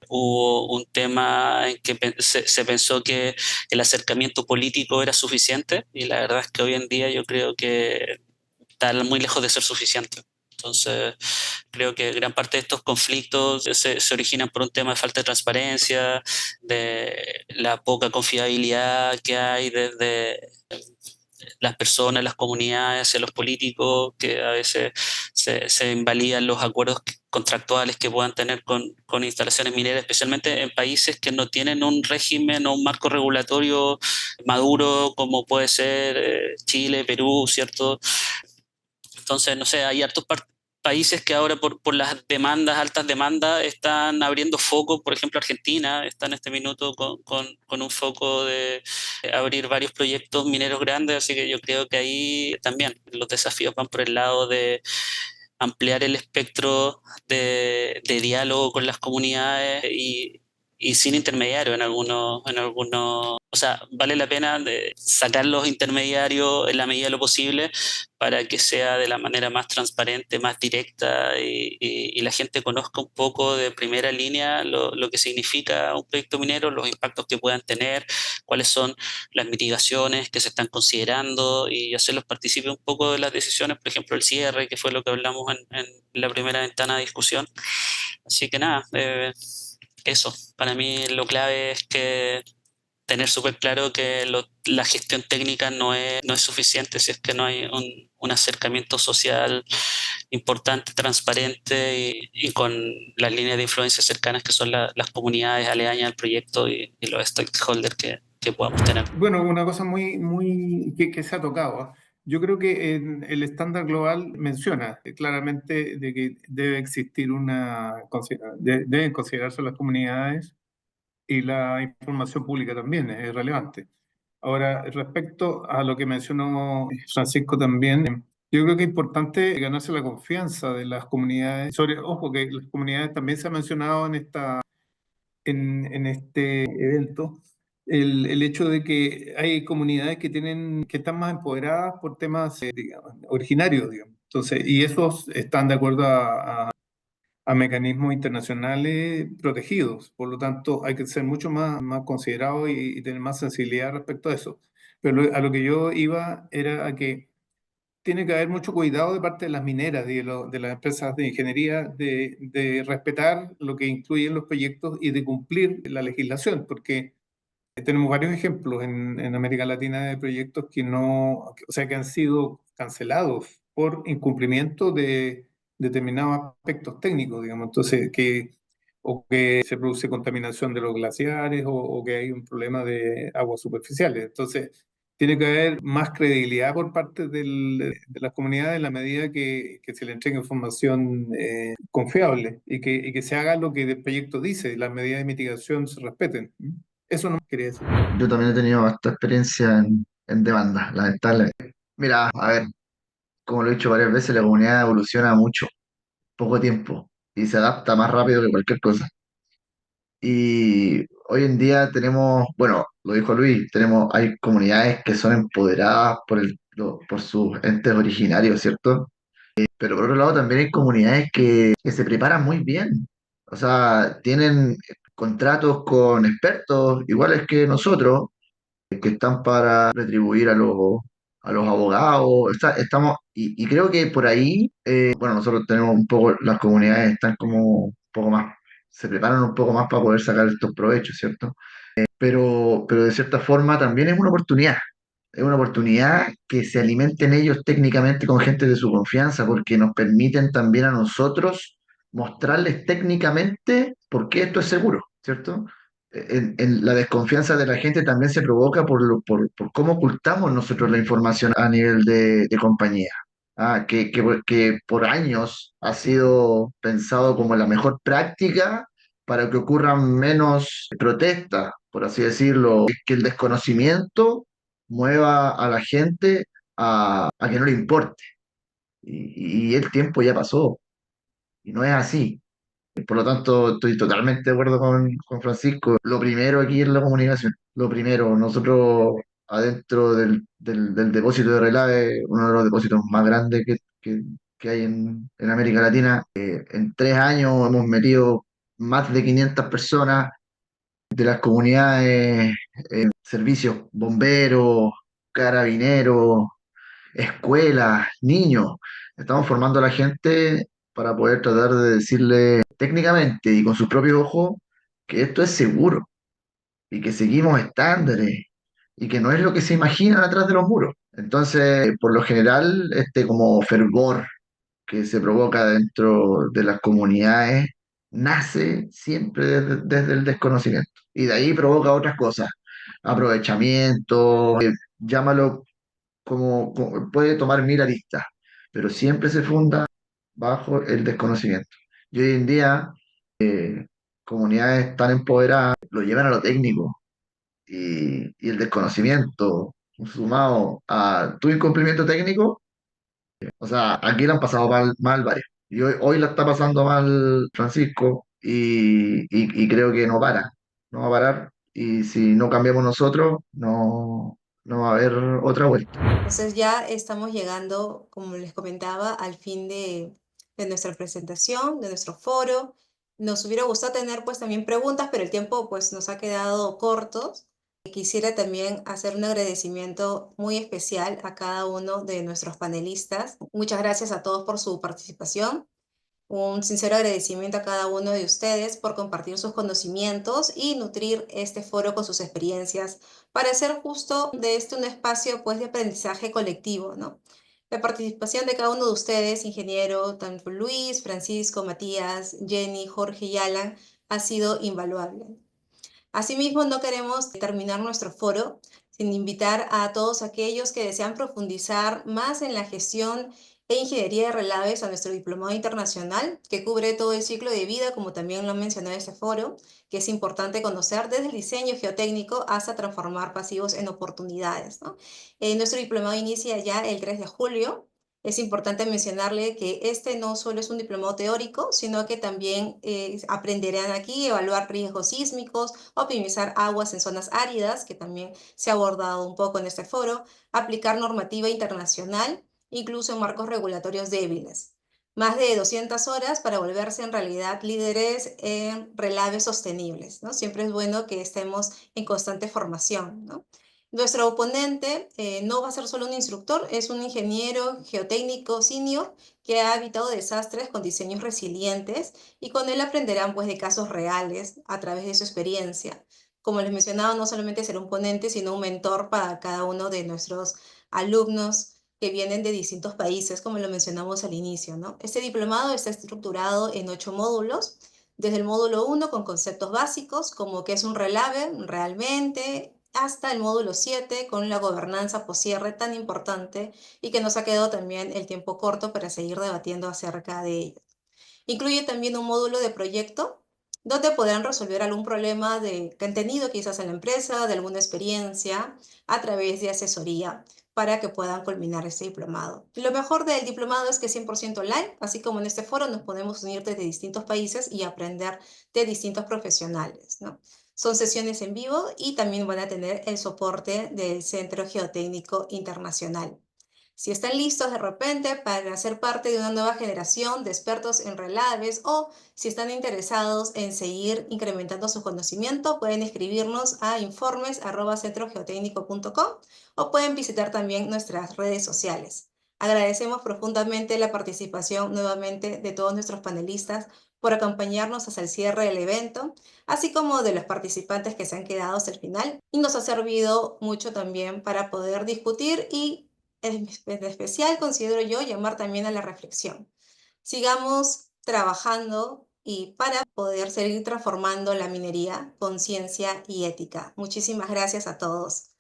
[SPEAKER 3] Hubo un tema en que se pensó que el acercamiento político era suficiente y la verdad es que hoy en día yo creo que está muy lejos de ser suficiente. Entonces, creo que gran parte de estos conflictos se originan por un tema de falta de transparencia, de la poca confiabilidad que hay desde las personas, las comunidades, hacia los políticos, que a veces se invalidan los acuerdos contractuales que puedan tener con instalaciones mineras, especialmente en países que no tienen un régimen o un marco regulatorio maduro, como puede ser Chile, Perú, ¿cierto? Entonces, no sé, hay hartos países que ahora por las demandas, altas demandas, están abriendo foco. Por ejemplo, Argentina está en este minuto con un foco de abrir varios proyectos mineros grandes, así que yo creo que ahí también los desafíos van por el lado de ampliar el espectro de diálogo con las comunidades y sin intermediario o sea, vale la pena sacar los intermediarios en la medida de lo posible para que sea de la manera más transparente, más directa y la gente conozca un poco de primera línea lo que significa un proyecto minero, los impactos que puedan tener, cuáles son las mitigaciones que se están considerando y hacerlos partícipes un poco de las decisiones, por ejemplo, el cierre, que fue lo que hablamos en la primera ventana de discusión. Así que nada, eso, para mí lo clave es que tener súper claro que la gestión técnica no es suficiente si es que no hay un acercamiento social importante, transparente y con las líneas de influencia cercanas que son las comunidades aledañas al proyecto y los stakeholders que podamos tener.
[SPEAKER 2] Bueno, una cosa muy que se ha tocado. Yo creo que el estándar global menciona claramente de que debe existir deben considerarse las comunidades y la información pública también es relevante. Ahora, respecto a lo que mencionó Francisco también, yo creo que es importante ganarse la confianza de las comunidades. Ojo, que las comunidades también se ha mencionado en este evento. El hecho de que hay comunidades que están más empoderadas por temas, digamos, originarios, digamos. Entonces, y esos están de acuerdo a mecanismos internacionales protegidos. Por lo tanto, hay que ser mucho más considerados y tener más sensibilidad respecto a eso. Pero a lo que yo iba era a que tiene que haber mucho cuidado de parte de las mineras y de las empresas de ingeniería de respetar lo que incluyen los proyectos y de cumplir la legislación, porque tenemos varios ejemplos en América Latina de proyectos que no, o sea, que han sido cancelados por incumplimiento de determinados aspectos técnicos, digamos. Entonces, o que se produce contaminación de los glaciares o que hay un problema de aguas superficiales. Entonces, tiene que haber más credibilidad por parte de las comunidades en la medida que se le entregue información confiable y que se haga lo que el proyecto dice, las medidas de mitigación se respeten. Eso no quería decir.
[SPEAKER 4] Yo también he tenido esta experiencia en demanda, lamentablemente. Mira, a ver, como lo he dicho varias veces, la comunidad evoluciona mucho, poco tiempo, y se adapta más rápido que cualquier cosa. Y hoy en día tenemos, bueno, lo dijo Luis, hay comunidades que son empoderadas por sus entes originarios, ¿cierto? Pero por otro lado también hay comunidades que se preparan muy bien. O sea, tienen contratos con expertos iguales que nosotros, que están para retribuir a los abogados. Estamos, y creo que por ahí, bueno, nosotros tenemos un poco, las comunidades están como un poco más, se preparan un poco más para poder sacar estos provechos, ¿cierto? Pero de cierta forma también es una oportunidad. Es una oportunidad que se alimenten ellos técnicamente con gente de su confianza, porque nos permiten también a nosotros mostrarles técnicamente por qué esto es seguro, ¿cierto? En la desconfianza de la gente también se provoca por cómo ocultamos nosotros la información a nivel de compañía. Que por años ha sido pensado como la mejor práctica para que ocurran menos protestas, por así decirlo, que el desconocimiento mueva a la gente a que no le importe. Y el tiempo ya pasó, y no es así. Por lo tanto, estoy totalmente de acuerdo con Francisco. Lo primero aquí es la comunicación. Lo primero, nosotros adentro del depósito de Relave, uno de los depósitos más grandes que hay en América Latina, en 3 años hemos metido más de 500 personas de las comunidades, servicios, bomberos, carabineros, escuelas, niños. Estamos formando a la gente para poder tratar de decirle técnicamente y con sus propios ojos que esto es seguro y que seguimos estándares y que no es lo que se imaginan atrás de los muros. Entonces, por lo general, este como fervor que se provoca dentro de las comunidades nace siempre desde el desconocimiento. Y de ahí provoca otras cosas, aprovechamiento, llámalo puede tomar mil aristas, pero siempre se funda bajo el desconocimiento. Y hoy en día, comunidades tan empoderadas lo llevan a lo técnico y el desconocimiento sumado a tu incumplimiento técnico, o sea, aquí la han pasado mal varios. Y hoy la está pasando mal Francisco y creo que no para. no va a parar y si no cambiamos nosotros, no va a haber otra vuelta.
[SPEAKER 1] Entonces ya estamos llegando, como les comentaba, al fin de nuestra presentación, de nuestro foro. Nos hubiera gustado tener pues también preguntas, pero el tiempo pues nos ha quedado corto. Quisiera también hacer un agradecimiento muy especial a cada uno de nuestros panelistas. Muchas gracias a todos por su participación. Un sincero agradecimiento a cada uno de ustedes por compartir sus conocimientos y nutrir este foro con sus experiencias para hacer justo de este un espacio pues de aprendizaje colectivo, ¿no? La participación de cada uno de ustedes, ingeniero, tanto Luis, Francisco, Matías, Jenny, Jorge y Alan, ha sido invaluable. Asimismo, no queremos terminar nuestro foro sin invitar a todos aquellos que desean profundizar más en la gestión e ingeniería de relaves a nuestro diplomado internacional, que cubre todo el ciclo de vida, como también lo han mencionado en este foro, que es importante conocer desde el diseño geotécnico hasta transformar pasivos en oportunidades, ¿no? Nuestro diplomado inicia ya el 3 de julio. Es importante mencionarle que este no solo es un diplomado teórico, sino que también aprenderán aquí a evaluar riesgos sísmicos, optimizar aguas en zonas áridas, que también se ha abordado un poco en este foro, aplicar normativa internacional, incluso en marcos regulatorios débiles. Más de 200 horas para volverse en realidad líderes en relaves sostenibles, ¿no? Siempre es bueno que estemos en constante formación, ¿no? Nuestro oponente no va a ser solo un instructor, es un ingeniero geotécnico senior que ha evitado desastres con diseños resilientes y con él aprenderán pues de casos reales a través de su experiencia. Como les mencionaba, no solamente será un ponente, sino un mentor para cada uno de nuestros alumnos que vienen de distintos países, como lo mencionamos al inicio, ¿no? Este diplomado está estructurado en 8 módulos, desde el módulo 1 con conceptos básicos, como qué es un relave realmente, hasta el módulo 7 con la gobernanza post-cierre tan importante y que nos ha quedado también el tiempo corto para seguir debatiendo acerca de ello. Incluye también un módulo de proyecto donde podrán resolver algún problema que han tenido quizás en la empresa, de alguna experiencia, a través de asesoría para que puedan culminar este diplomado. Lo mejor del diplomado es que es 100% online, así como en este foro nos podemos unir desde distintos países y aprender de distintos profesionales, ¿no? Son sesiones en vivo y también van a tener el soporte del Centro Geotécnico Internacional. Si están listos de repente para ser parte de una nueva generación de expertos en relaves o si están interesados en seguir incrementando su conocimiento, pueden escribirnos a informes@centrogeotécnico.com o pueden visitar también nuestras redes sociales. Agradecemos profundamente la participación nuevamente de todos nuestros panelistas por acompañarnos hasta el cierre del evento, así como de los participantes que se han quedado hasta el final. Y nos ha servido mucho también para poder discutir y en especial considero yo llamar también a la reflexión. Sigamos trabajando y para poder seguir transformando la minería con ciencia y ética. Muchísimas gracias a todos.